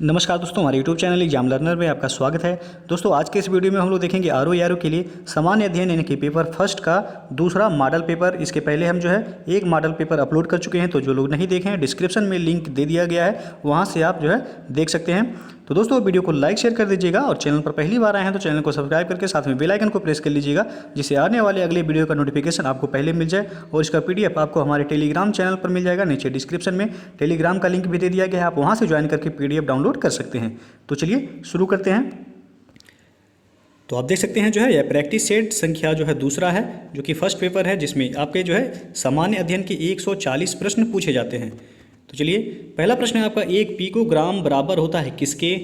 नमस्कार दोस्तों, हमारे YouTube चैनल एग्जाम लर्नर में आपका स्वागत है। दोस्तों आज के इस वीडियो में हम लोग देखेंगे आरओ के लिए सामान्य अध्ययन यानी कि पेपर फर्स्ट का दूसरा मॉडल पेपर। इसके पहले हम जो है एक मॉडल पेपर अपलोड कर चुके हैं, तो जो लोग नहीं देखे हैं डिस्क्रिप्शन में लिंक दे दिया गया है, वहाँ से आप जो है देख सकते हैं। तो दोस्तों वीडियो को लाइक शेयर कर दीजिएगा और चैनल पर पहली बार आए हैं तो चैनल को सब्सक्राइब करके साथ में बेल आइकन को प्रेस कर लीजिएगा, जिससे आने वाले अगले वीडियो का नोटिफिकेशन आपको पहले मिल जाए। और इसका PDF आपको हमारे टेलीग्राम चैनल पर मिल जाएगा। नीचे डिस्क्रिप्शन में टेलीग्राम का लिंक भी दे दिया गया है, आप वहाँ से ज्वाइन करके PDF डाउनलोड कर सकते हैं। तो चलिए शुरू करते हैं। तो आप देख सकते हैं जो है यह प्रैक्टिस सेट संख्या जो है दूसरा है, जो कि फर्स्ट पेपर है, जिसमें आपके जो है सामान्य अध्ययन के 140 प्रश्न पूछे जाते हैं। तो चलिए पहला प्रश्न है आपका, 1 पिकोग्राम बराबर होता है किसके?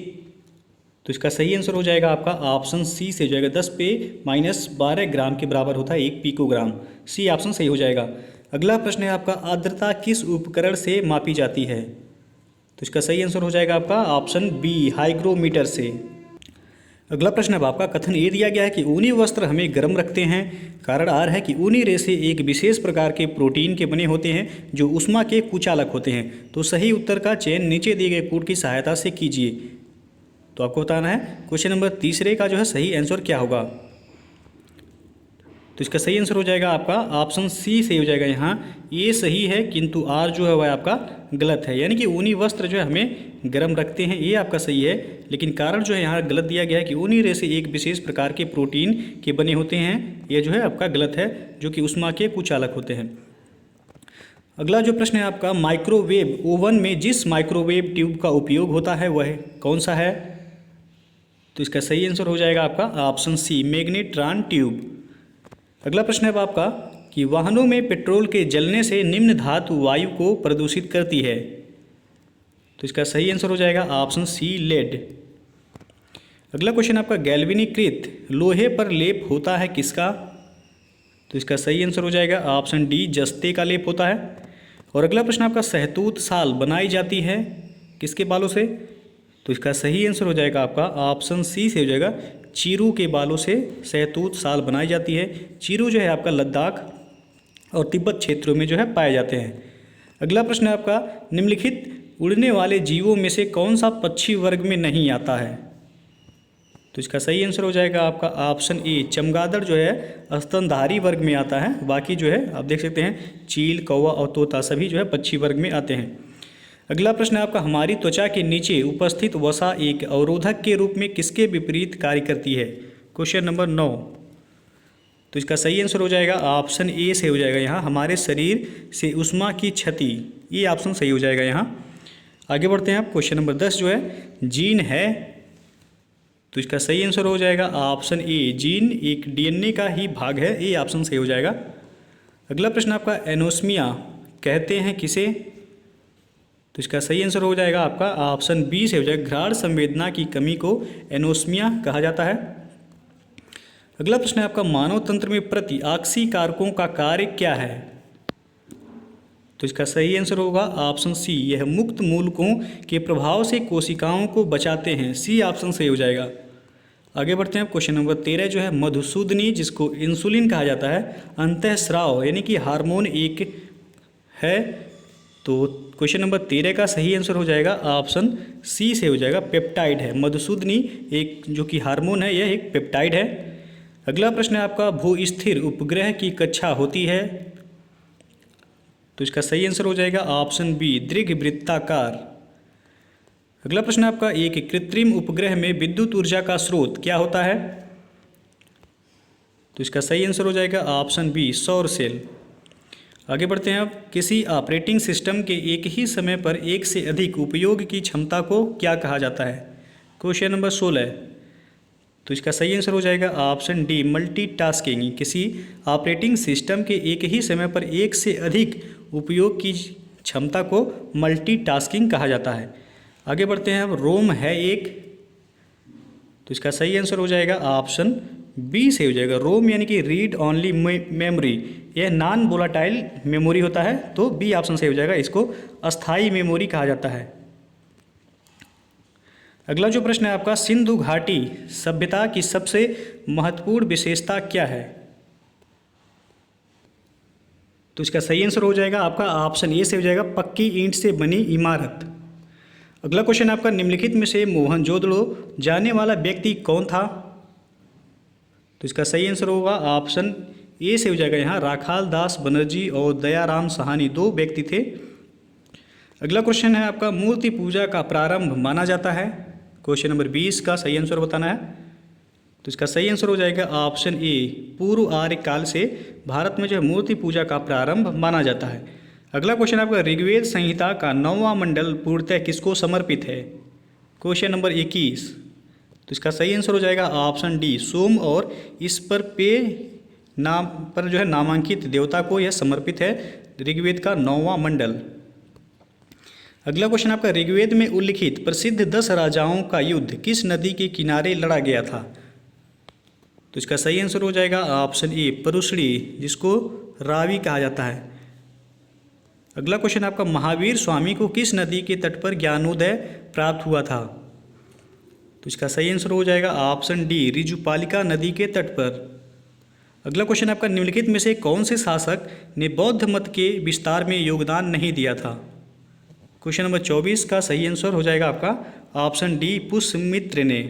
तो इसका सही आंसर हो जाएगा आपका ऑप्शन सी से हो जाएगा, 10 पे -12 ग्राम के बराबर होता है 1 पिकोग्राम। सी ऑप्शन सही हो जाएगा। अगला प्रश्न है आपका, आर्द्रता किस उपकरण से मापी जाती है? तो इसका सही आंसर हो जाएगा आपका ऑप्शन बी, हाइग्रोमीटर से। अगला प्रश्न अब आपका, कथन ये दिया गया है कि ऊनी वस्त्र हमें गर्म रखते हैं। कारण आर है कि ऊनी रेशे एक विशेष प्रकार के प्रोटीन के बने होते हैं जो ऊष्मा के कुचालक होते हैं। तो सही उत्तर का चयन नीचे दिए गए कोड की सहायता से कीजिए। तो आपको बताना है क्वेश्चन नंबर तीसरे का जो है सही आंसर क्या होगा। तो इसका सही आंसर हो जाएगा आपका ऑप्शन सी सही हो जाएगा। यहाँ ये सही है किंतु आर जो है वह आपका गलत है, यानी कि ऊनी वस्त्र जो है हमें गर्म रखते हैं, ये आपका सही है। लेकिन कारण जो है यहाँ गलत दिया गया है कि ऊनी रेशे एक विशेष प्रकार के प्रोटीन के बने होते हैं, ये जो है आपका गलत है, जो कि ऊष्मा के कुचालक होते हैं। अगला जो प्रश्न है आपका, माइक्रोवेव ओवन में जिस माइक्रोवेव ट्यूब का उपयोग होता है वह कौन सा है? तो इसका सही आंसर हो जाएगा आपका ऑप्शन सी, मैग्नेट्रॉन ट्यूब। अगला प्रश्न है आपका कि वाहनों में पेट्रोल के जलने से निम्न धातु वायु को प्रदूषित करती है। तो इसका सही आंसर हो जाएगा ऑप्शन सी, लेड। अगला क्वेश्चन आपका, गैल्वेनीकृत लोहे पर लेप होता है किसका? तो इसका सही आंसर हो जाएगा ऑप्शन डी, जस्ते का लेप होता है। और अगला प्रश्न आपका, सहतूत शाल बनाई जाती है किसके बालों से? तो इसका सही आंसर हो जाएगा आपका ऑप्शन सी से हो जाएगा, चीरू के बालों से सहतूत शाल बनाई जाती है। चीरू जो है आपका लद्दाख और तिब्बत क्षेत्रों में जो है पाए जाते हैं। अगला प्रश्न है आपका, निम्नलिखित उड़ने वाले जीवों में से कौन सा पक्षी वर्ग में नहीं आता है? तो इसका सही आंसर हो जाएगा आपका ऑप्शन ए, चमगादड़ जो है स्तनधारी वर्ग में आता है। बाकी जो है आप देख सकते हैं चील, कौवा और तोता सभी जो है पक्षी वर्ग में आते हैं। अगला प्रश्न है आपका, हमारी त्वचा के नीचे उपस्थित वसा एक अवरोधक के रूप में किसके विपरीत कार्य करती है? Question number 9। तो इसका सही आंसर हो जाएगा ऑप्शन ए से हो जाएगा, यहाँ हमारे शरीर से ऊष्मा की क्षति, ये ऑप्शन सही हो जाएगा। यहाँ आगे बढ़ते हैं आप, क्वेश्चन नंबर 10 जो है जीन है। तो इसका सही आंसर हो जाएगा ऑप्शन ए, जीन एक DNA का ही भाग है, ये ऑप्शन सही हो जाएगा। अगला प्रश्न आपका, एनोस्मिया कहते हैं किसे? तो इसका सही आंसर हो जाएगा आपका ऑप्शन बी से हो जाएगा, घ्राण संवेदना की कमी को एनोस्मिया कहा जाता है। अगला प्रश्न है आपका, मानव तंत्र में प्रतिऑक्सी कारकों का कार्य क्या है? तो इसका सही आंसर होगा ऑप्शन सी, यह मुक्त मूलकों के प्रभाव से कोशिकाओं को बचाते हैं। सी ऑप्शन सही हो जाएगा। आगे बढ़ते हैं, क्वेश्चन नंबर 13 जो है, मधुसूदनी जिसको इंसुलिन कहा जाता है अंतःस्राव यानी कि हार्मोन एक है। तो क्वेश्चन नंबर 13 का सही आंसर हो जाएगा ऑप्शन सी से हो जाएगा, पेप्टाइड है। मधुसूदनी एक जो कि हार्मोन है, यह एक पेप्टाइड है। अगला प्रश्न है आपका, भूस्थिर उपग्रह की कक्षा होती है। तो इसका सही आंसर हो जाएगा ऑप्शन बी, दीर्घवृत्ताकार। अगला प्रश्न है आपका, एक कृत्रिम उपग्रह में विद्युत ऊर्जा का स्रोत क्या होता है? तो इसका सही आंसर हो जाएगा ऑप्शन बी, सौर सेल। आगे बढ़ते हैं आप, किसी ऑपरेटिंग सिस्टम के एक ही समय पर एक से अधिक उपयोग की क्षमता को क्या कहा जाता है? Question number 16। तो इसका सही आंसर हो जाएगा ऑप्शन डी, मल्टीटास्किंग। किसी ऑपरेटिंग सिस्टम के एक ही समय पर एक से अधिक उपयोग की क्षमता को मल्टीटास्किंग कहा जाता है। आगे बढ़ते हैं अब, रोम है एक। तो इसका सही आंसर हो जाएगा ऑप्शन बी से हो जाएगा, रोम यानी कि रीड ओनली मेमोरी, यह नॉन वोलाटाइल मेमोरी होता है। तो बी ऑप्शन सही हो जाएगा, इसको अस्थाई मेमोरी कहा जाता है। अगला जो प्रश्न है आपका, सिंधु घाटी सभ्यता की सबसे महत्वपूर्ण विशेषता क्या है? तो इसका सही आंसर हो जाएगा आपका ऑप्शन ए से हो जाएगा, पक्की ईंट से बनी इमारत। अगला क्वेश्चन आपका, निम्नलिखित में से मोहनजोदड़ो जाने वाला व्यक्ति कौन था? तो इसका सही आंसर होगा ऑप्शन ए से हो जाएगा यहाँ राखाल दास बनर्जी और दयाराम साहनी, दो व्यक्ति थे। अगला क्वेश्चन है आपका, मूर्ति पूजा का प्रारंभ माना जाता है? क्वेश्चन नंबर 20 का सही आंसर बताना है। तो इसका सही आंसर हो जाएगा ऑप्शन ए, पूर्व आर्य काल से भारत में जो है मूर्ति पूजा का प्रारंभ माना जाता है। अगला क्वेश्चन आपका, ऋग्वेद संहिता का 9वां मंडल पूर्णतः किसको समर्पित है? Question number 21। तो इसका सही आंसर हो जाएगा ऑप्शन डी, सोम और इस पर पे नाम पर जो है नामांकित देवता को यह समर्पित है, ऋग्वेद का 9वां मंडल। अगला क्वेश्चन आपका, ऋग्वेद में उल्लिखित प्रसिद्ध 10 राजाओं का युद्ध किस नदी के किनारे लड़ा गया था? तो इसका सही आंसर हो जाएगा ऑप्शन ए, परुशड़ी, जिसको रावी कहा जाता है। अगला क्वेश्चन आपका, महावीर स्वामी को किस नदी के तट पर ज्ञानोदय प्राप्त हुआ था? तो इसका सही आंसर हो जाएगा ऑप्शन डी, ऋजुपालिका नदी के तट पर। अगला क्वेश्चन आपका, निम्नलिखित में से कौन से शासक ने बौद्ध मत के विस्तार में योगदान नहीं दिया था? क्वेश्चन नंबर 24 का सही आंसर हो जाएगा आपका ऑप्शन डी, पुष्यमित्र ने।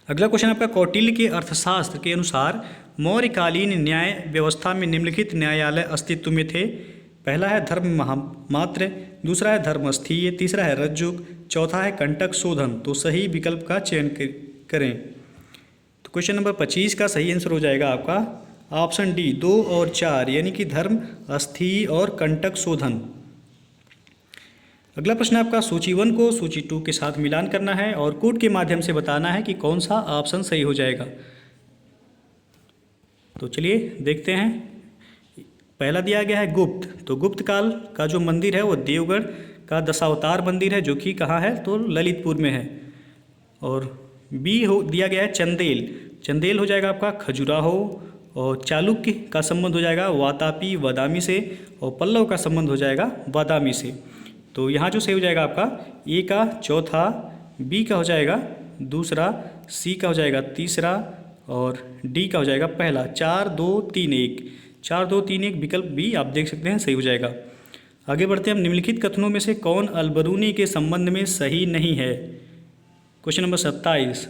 अगला क्वेश्चन आपका, कौटिल्य के अर्थशास्त्र के अनुसार मौर्यकालीन न्याय व्यवस्था में निम्नलिखित न्यायालय अस्तित्व में थे? पहला है धर्म मात्र, दूसरा है धर्मस्थीय, तीसरा है रज्जुक, चौथा है कंटक शोधन। तो सही विकल्प का चयन करें। तो क्वेश्चन नंबर 25 का सही आंसर हो जाएगा आपका ऑप्शन डी, 2 और 4, यानी कि धर्म अस्थीय और कंटक शोधन। अगला प्रश्न आपका, सूची 1 को सूची 2 के साथ मिलान करना है और कोड के माध्यम से बताना है कि कौन सा ऑप्शन सही हो जाएगा। तो चलिए देखते हैं। पहला दिया गया है गुप्त, तो गुप्त काल का जो मंदिर है वो देवगढ़ का दशावतार मंदिर है, जो कि कहाँ है? तो ललितपुर में है। और बी दिया गया है चंदेल, चंदेल हो जाएगा आपका खजुराहो। और चालुक्य का संबंध हो जाएगा वातापी बादामी से, और पल्लव का संबंध हो जाएगा बादामी से। तो यहाँ जो सही हो जाएगा आपका ए का चौथा, बी का हो जाएगा दूसरा, सी का हो जाएगा तीसरा, और डी का हो जाएगा पहला। 4 2 3 1, 4 2 3 1 विकल्प बी आप देख सकते हैं सही हो जाएगा। आगे बढ़ते हैं हम। निम्नलिखित कथनों में से कौन अलबरूनी के संबंध में सही नहीं है? क्वेश्चन नंबर 27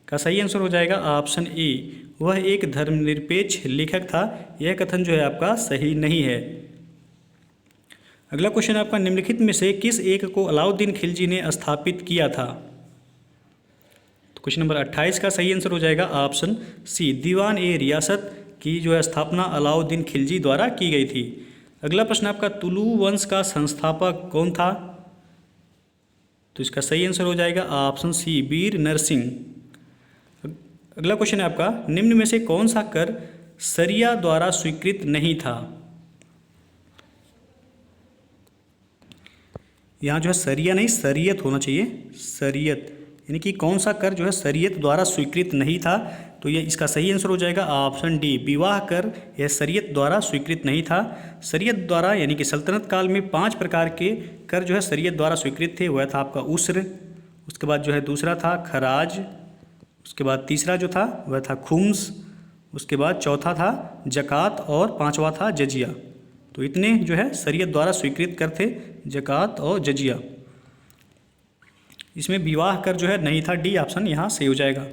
का सही आंसर हो जाएगा ऑप्शन ए, वह एक धर्मनिरपेक्ष लेखक था। यह कथन जो है आपका सही नहीं है। अगला क्वेश्चन आपका, निम्नलिखित में से किस एक को अलाउद्दीन खिलजी ने स्थापित किया था? तो क्वेश्चन नंबर 28 का सही आंसर हो जाएगा ऑप्शन सी, दीवान ए रियासत की जो है स्थापना अलाउद्दीन खिलजी द्वारा की गई थी। अगला प्रश्न आपका, तुलु वंश का संस्थापक कौन था? तो इसका सही आंसर हो जाएगा ऑप्शन सी, वीर नरसिंह। अगला क्वेश्चन है आपका, निम्न में से कौन सा कर शरिया द्वारा स्वीकृत नहीं था? यहाँ जो है शरिया नहीं शरीयत होना चाहिए, शरीयत, यानी कि कौन सा कर जो है शरीयत द्वारा स्वीकृत नहीं था? तो ये इसका सही आंसर हो जाएगा ऑप्शन डी, विवाह कर यह शरीयत द्वारा स्वीकृत नहीं था। शरीयत द्वारा यानी कि सल्तनत काल में 5 प्रकार के कर जो है शरीयत द्वारा स्वीकृत थे। वह था आपका उस्र, उसके बाद जो है दूसरा था खराज, उसके बाद तीसरा जो था वह था खुम्स, उसके बाद चौथा था जक़ात और 5वां था जजिया। तो इतने जो है शरीयत द्वारा स्वीकृत कर थे, जक़ात और जजिया। इसमें विवाह कर जो है नहीं था, डी ऑप्शन यहाँ सही हो जाएगा।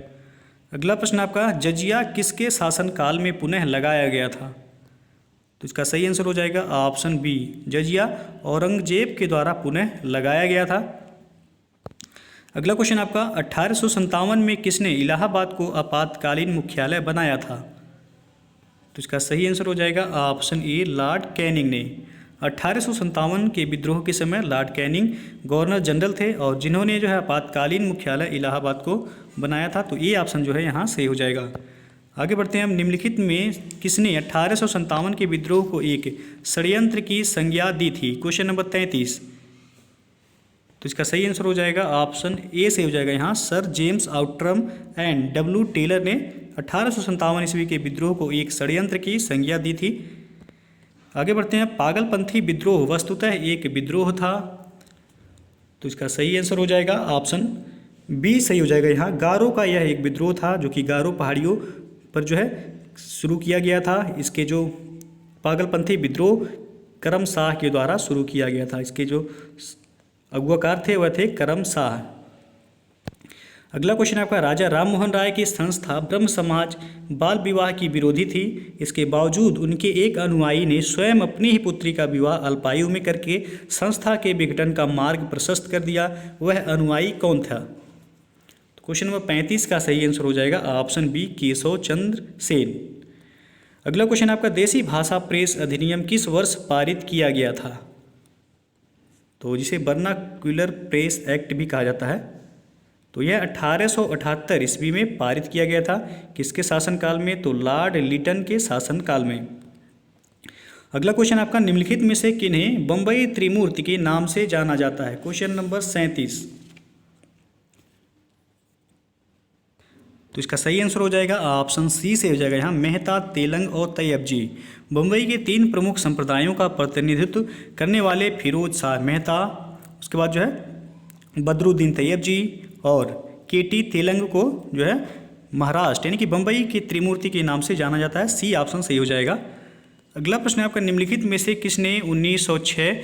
अगला प्रश्न आपका, जजिया किसके शासनकाल में पुनः लगाया गया था? तो इसका सही आंसर हो जाएगा ऑप्शन बी, जजिया औरंगजेब के द्वारा पुनः लगाया गया था। अगला क्वेश्चन आपका, 1857 में किसने इलाहाबाद को आपातकालीन मुख्यालय बनाया था? तो इसका सही आंसर हो जाएगा ऑप्शन ए, लॉर्ड कैनिंग ने। 1857 के विद्रोह के समय लॉर्ड कैनिंग गवर्नर जनरल थे और जिन्होंने जो है आपातकालीन मुख्यालय इलाहाबाद को बनाया था। तो ये ऑप्शन जो है यहाँ सही हो जाएगा। आगे बढ़ते हैं हम। निम्नलिखित में किसने 1857 के विद्रोह को एक षड्यंत्र की संज्ञा दी थी? Question number 33। तो इसका सही आंसर हो जाएगा ऑप्शन ए से हो जाएगा यहाँ, sir James Outram and W Taylor ने 1857 ईस्वी के विद्रोह को एक षड्यंत्र की संज्ञा दी थी। आगे बढ़ते हैं। पागलपंथी विद्रोह वस्तुतः एक विद्रोह था। तो इसका सही आंसर हो जाएगा ऑप्शन बी सही हो जाएगा यहाँ, गारो का यह एक विद्रोह था जो कि गारो पहाड़ियों पर जो है शुरू किया गया था। इसके जो पागलपंथी विद्रोह करम शाह के द्वारा शुरू किया गया था। इसके जो अगुवाकार थे वह थे करम शाह। अगला क्वेश्चन आपका, राजा राममोहन राय की संस्था ब्रह्म समाज बाल विवाह की विरोधी थी। इसके बावजूद उनके एक अनुयायी ने स्वयं अपनी ही पुत्री का विवाह अल्पायु में करके संस्था के विघटन का मार्ग प्रशस्त कर दिया। वह अनुयायी कौन था? क्वेश्चन नंबर 35 का सही आंसर हो जाएगा ऑप्शन बी, केशव चंद्र सेन। अगला क्वेश्चन आपका, देसी भाषा प्रेस अधिनियम किस वर्ष पारित किया गया था? तो जिसे वर्नाक्युलर प्रेस एक्ट भी कहा जाता है। तो यह 1878 ईस्वी में पारित किया गया था। किसके शासनकाल में? तो लॉर्ड लिटन के शासनकाल में। अगला क्वेश्चन आपका, निम्नलिखित में से किन्हें बंबई त्रिमूर्ति के नाम से जाना जाता है? Question number 37। तो इसका सही आंसर हो जाएगा ऑप्शन सी से हो जाएगा यहाँ मेहता, तेलंग और तैयब जी। बम्बई के 3 प्रमुख संप्रदायों का प्रतिनिधित्व करने वाले फिरोज शाह मेहता, उसके बाद जो है बदरुद्दीन तैयब जी और केटी तेलंग को जो है महाराष्ट्र यानी कि बम्बई के त्रिमूर्ति के नाम से जाना जाता है। सी ऑप्शन सही हो जाएगा। अगला प्रश्न आपका, निम्नलिखित में से किसने 1906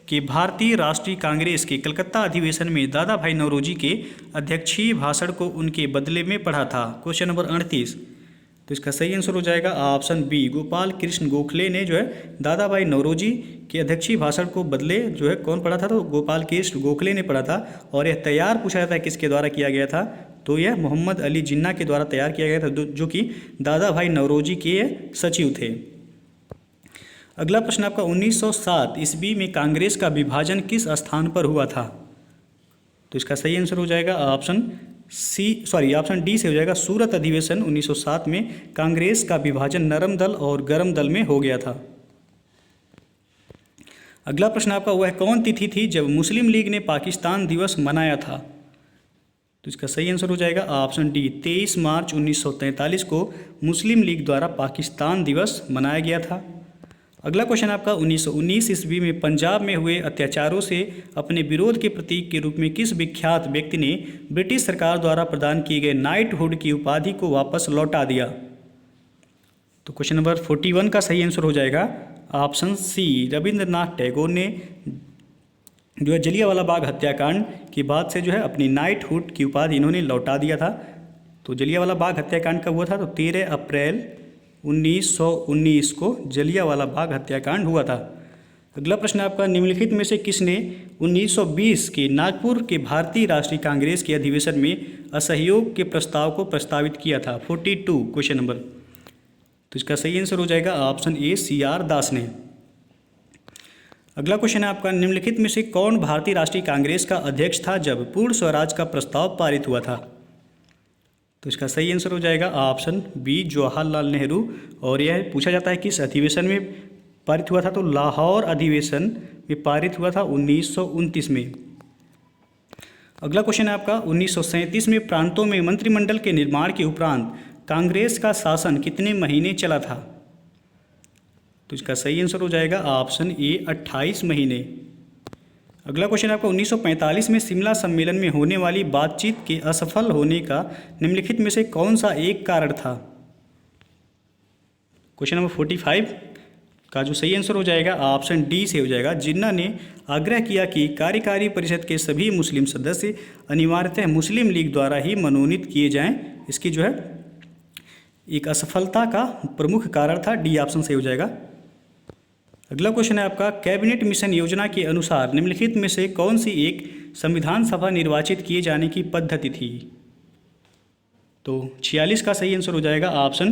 के भारतीय राष्ट्रीय कांग्रेस के कलकत्ता अधिवेशन में दादा भाई नौरोजी के अध्यक्षीय भाषण को उनके बदले में पढ़ा था? Question number 38। तो इसका सही आंसर हो जाएगा ऑप्शन बी, गोपाल कृष्ण गोखले ने जो है दादा भाई नौरोजी के अध्यक्षीय भाषण को बदले जो है कौन पढ़ा था? तो गोपाल कृष्ण गोखले ने पढ़ा था। और यह तैयार पूछा जाता है किसके द्वारा किया गया था? तो यह मोहम्मद अली जिन्ना के द्वारा तैयार किया गया था, जो कि दादा भाई नौरोजी के सचिव थे। अगला प्रश्न आपका, 1907 ईस्वी में कांग्रेस का विभाजन किस स्थान पर हुआ था? तो इसका सही आंसर हो जाएगा ऑप्शन डी से हो जाएगा सूरत अधिवेशन। 1907 में कांग्रेस का विभाजन नरम दल और गरम दल में हो गया था। अगला प्रश्न आपका, वह कौन तिथि थी जब मुस्लिम लीग ने पाकिस्तान दिवस मनाया था? तो इसका सही आंसर हो जाएगा ऑप्शन डी, 23 मार्च 1943 को मुस्लिम लीग द्वारा पाकिस्तान दिवस मनाया गया था। अगला क्वेश्चन आपका, 1919 ईस्वी में पंजाब में हुए अत्याचारों से अपने विरोध के प्रतीक के रूप में किस विख्यात व्यक्ति ने ब्रिटिश सरकार द्वारा प्रदान किए गए नाइटहुड की उपाधि को वापस लौटा दिया? तो क्वेश्चन नंबर 41 का सही आंसर हो जाएगा ऑप्शन सी, रविंद्रनाथ टैगोर ने जो है जलियांवाला बाग हत्याकांड के बाद से जो है अपनी नाइटहुड की उपाधि इन्होंने लौटा दिया था। तो जलियांवाला बाग हत्याकांड कब हुआ था? तो 13 अप्रैल 1919 को जलियांवाला बाग हत्याकांड हुआ था। अगला प्रश्न आपका, निम्नलिखित में से किसने 1920 के नागपुर के भारतीय राष्ट्रीय कांग्रेस के अधिवेशन में असहयोग के प्रस्ताव को प्रस्तावित किया था? 42 क्वेश्चन नंबर। तो इसका सही आंसर हो जाएगा ऑप्शन ए, CR दास ने। अगला क्वेश्चन है आपका, निम्नलिखित में से कौन भारतीय राष्ट्रीय कांग्रेस का अध्यक्ष था जब पूर्ण स्वराज का प्रस्ताव पारित हुआ था? तो इसका सही आंसर हो जाएगा ऑप्शन बी, जवाहरलाल नेहरू। और यह पूछा जाता है किस अधिवेशन में पारित हुआ था? तो लाहौर अधिवेशन में पारित हुआ था 1929 में। अगला क्वेश्चन है आपका, 1937 में प्रांतों में मंत्रिमंडल के निर्माण के उपरांत कांग्रेस का शासन कितने महीने चला था? तो इसका सही आंसर हो जाएगा ऑप्शन ए, 28 महीने। अगला क्वेश्चन आपका, 1945 में शिमला सम्मेलन में होने वाली बातचीत के असफल होने का निम्नलिखित में से कौन सा एक कारण था? क्वेश्चन नंबर 45 का जो सही आंसर हो जाएगा ऑप्शन डी से हो जाएगा, जिन्ना ने आग्रह किया कि कार्यकारी परिषद के सभी मुस्लिम सदस्य अनिवार्यतः मुस्लिम लीग द्वारा ही मनोनीत किए जाएं। इसकी जो है एक असफलता का प्रमुख कारण था। डी ऑप्शन सही हो जाएगा। अगला क्वेश्चन है आपका, कैबिनेट मिशन योजना के अनुसार निम्नलिखित में से कौन सी एक संविधान सभा निर्वाचित किए जाने की पद्धति थी? तो 46 का सही आंसर हो जाएगा ऑप्शन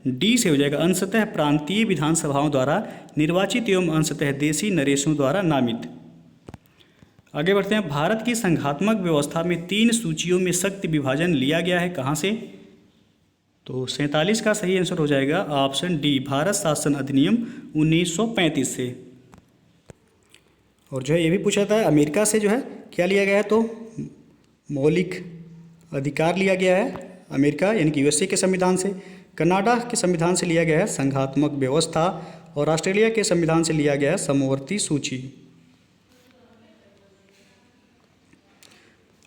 डी से हो जाएगा, अंशतः प्रांतीय विधानसभाओं द्वारा निर्वाचित एवं अंशतः देशी नरेशों द्वारा नामित। आगे बढ़ते हैं, भारत की संघात्मक व्यवस्था में 3 सूचियों में शक्ति विभाजन लिया गया है, कहाँ से? तो 47 का सही आंसर हो जाएगा ऑप्शन डी, भारत शासन अधिनियम 1935 से। और जो है ये भी पूछा था अमेरिका से जो है क्या लिया गया है? तो मौलिक अधिकार लिया गया है अमेरिका यानी कि USA के संविधान से। कनाडा के संविधान से लिया गया है संघात्मक व्यवस्था। और ऑस्ट्रेलिया के संविधान से लिया गया है समवर्ती सूची।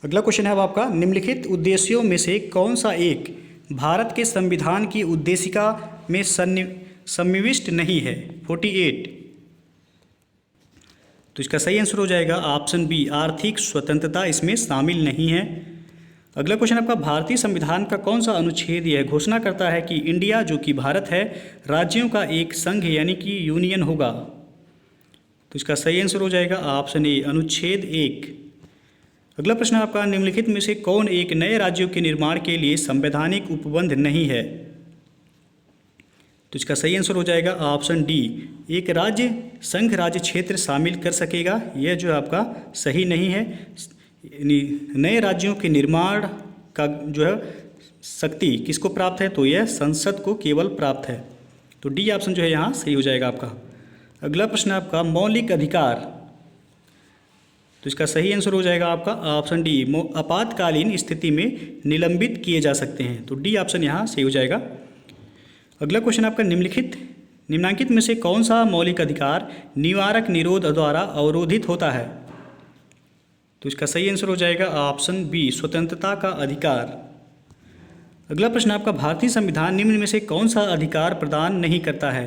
अगला क्वेश्चन है अब आपका, निम्नलिखित उद्देश्यों में से कौन सा एक भारत के संविधान की उद्देशिका में सन्निविष्ट नहीं है? 48 तो इसका सही आंसर हो जाएगा ऑप्शन बी, आर्थिक स्वतंत्रता इसमें शामिल नहीं है। अगला क्वेश्चन आपका, भारतीय संविधान का कौन सा अनुच्छेद यह घोषणा करता है कि इंडिया जो कि भारत है राज्यों का एक संघ यानी कि यूनियन होगा? तो इसका सही आंसर हो जाएगा ऑप्शन ए, अनुच्छेद 1। अगला प्रश्न आपका, निम्नलिखित में से कौन एक नए राज्यों के निर्माण के लिए संवैधानिक उपबंध नहीं है? तो इसका सही आंसर हो जाएगा ऑप्शन डी, एक राज्य संघ राज्य क्षेत्र शामिल कर सकेगा। यह जो आपका सही नहीं है। नए राज्यों के निर्माण का जो है शक्ति किसको प्राप्त है? तो यह संसद को केवल प्राप्त है। तो डी ऑप्शन जो है यहाँ सही हो जाएगा आपका। अगला प्रश्न आपका, मौलिक अधिकार, तो इसका सही आंसर हो जाएगा आपका ऑप्शन डी, आपातकालीन स्थिति में निलंबित किए जा सकते हैं। तो डी ऑप्शन यहाँ सही हो जाएगा। अगला क्वेश्चन आपका, निम्नांकित में से कौन सा मौलिक अधिकार निवारक निरोध द्वारा अवरोधित होता है? तो इसका सही आंसर हो जाएगा ऑप्शन बी, स्वतंत्रता का अधिकार। अगला प्रश्न आपका, भारतीय संविधान निम्न में से कौन सा अधिकार प्रदान नहीं करता है?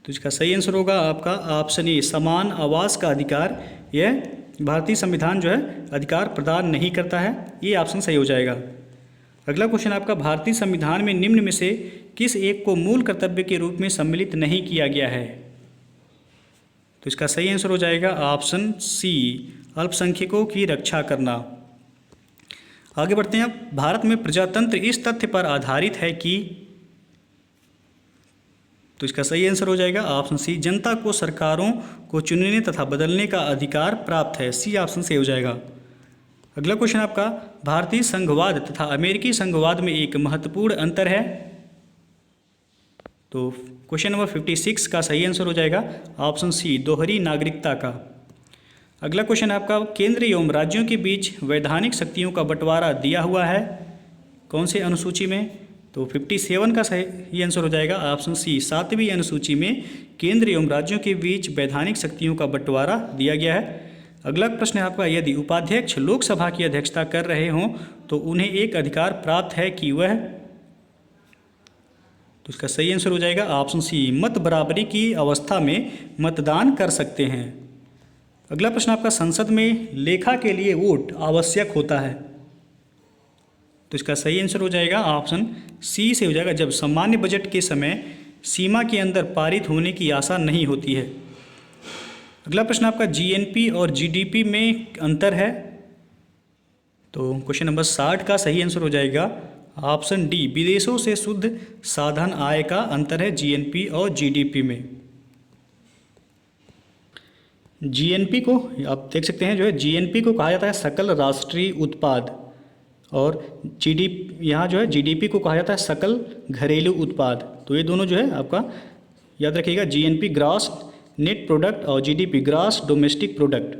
तो इसका सही आंसर होगा आपका ऑप्शन ए, समान आवास का अधिकार। यह भारतीय संविधान जो है अधिकार प्रदान नहीं करता है। ये ऑप्शन सही हो जाएगा। अगला क्वेश्चन आपका, भारतीय संविधान में निम्न में से किस एक को मूल कर्तव्य के रूप में सम्मिलित नहीं किया गया है? तो इसका सही आंसर हो जाएगा ऑप्शन सी, अल्पसंख्यकों की रक्षा करना। आगे बढ़ते हैं। भारत में प्रजातंत्र इस तथ्य पर आधारित है कि, तो इसका सही आंसर हो जाएगा ऑप्शन सी, जनता को सरकारों को चुनने तथा बदलने का अधिकार प्राप्त है। सी ऑप्शन सही हो जाएगा। अगला क्वेश्चन आपका, भारतीय संघवाद तथा अमेरिकी संघवाद में एक महत्वपूर्ण अंतर है। तो क्वेश्चन नंबर 56 का सही आंसर हो जाएगा ऑप्शन सी, दोहरी नागरिकता का। अगला क्वेश्चन आपका, केंद्र एवं राज्यों के बीच वैधानिक शक्तियों का बंटवारा दिया हुआ है कौन से अनुसूची में? तो 57 का सही आंसर हो जाएगा ऑप्शन सी, 7वीं अनुसूची में केंद्र एवं राज्यों के बीच वैधानिक शक्तियों का बंटवारा दिया गया है। अगला प्रश्न है आपका, यदि उपाध्यक्ष लोकसभा की अध्यक्षता कर रहे हों तो उन्हें एक अधिकार प्राप्त है कि वह, तो इसका सही आंसर हो जाएगा ऑप्शन सी, मत बराबरी की अवस्था में मतदान कर सकते हैं। अगला प्रश्न आपका, संसद में लेखा के लिए वोट आवश्यक होता है। तो इसका सही आंसर हो जाएगा ऑप्शन सी से हो जाएगा, जब सामान्य बजट के समय सीमा के अंदर पारित होने की आशा नहीं होती है। अगला प्रश्न आपका, जीएनपी और जीडीपी में अंतर है। तो क्वेश्चन नंबर 60 का सही आंसर हो जाएगा ऑप्शन डी, विदेशों से शुद्ध साधन आय का अंतर है जीएनपी और जीडीपी में। जीएनपी को आप देख सकते हैं, जो है जीएनपी को कहा जाता है सकल राष्ट्रीय उत्पाद, और जीडीपी यहाँ जो है जीडीपी को कहा जाता है सकल घरेलू उत्पाद। तो ये दोनों जो है आपका याद रखिएगा, जीएनपी ग्रॉस नेट प्रोडक्ट और जीडीपी ग्रॉस डोमेस्टिक प्रोडक्ट।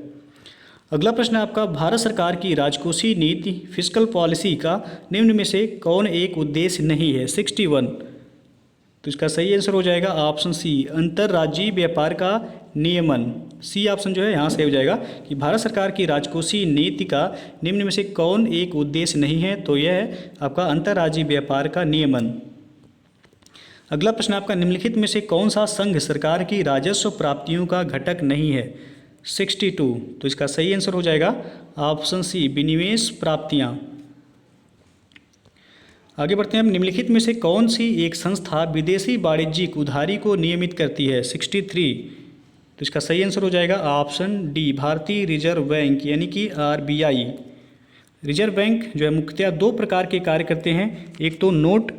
अगला प्रश्न है आपका, भारत सरकार की राजकोषीय नीति फिस्कल पॉलिसी का निम्न में से कौन एक उद्देश्य नहीं है? 61। तो इसका सही आंसर हो जाएगा ऑप्शन सी, अंतर्राज्यीय व्यापार का नियमन। सी ऑप्शन जो है यहाँ से हो जाएगा कि भारत सरकार की राजकोषीय नीति का निम्न में से कौन एक उद्देश्य नहीं है? तो यह है आपका अंतर्राज्यीय व्यापार का नियमन। अगला प्रश्न आपका, निम्नलिखित में से कौन सा संघ सरकार की राजस्व प्राप्तियों का घटक नहीं है? 62। तो इसका सही आंसर हो जाएगा ऑप्शन सी, विनिवेश प्राप्तियां। आगे बढ़ते हैं। निम्नलिखित में से कौन सी एक संस्था विदेशी वाणिज्यिक उधारी को नियमित करती है? 63। तो इसका सही आंसर हो जाएगा ऑप्शन डी, भारतीय रिजर्व बैंक यानी कि आरबीआई। रिजर्व बैंक जो है मुख्यतः दो प्रकार के कार्य करते हैं, एक तो नोट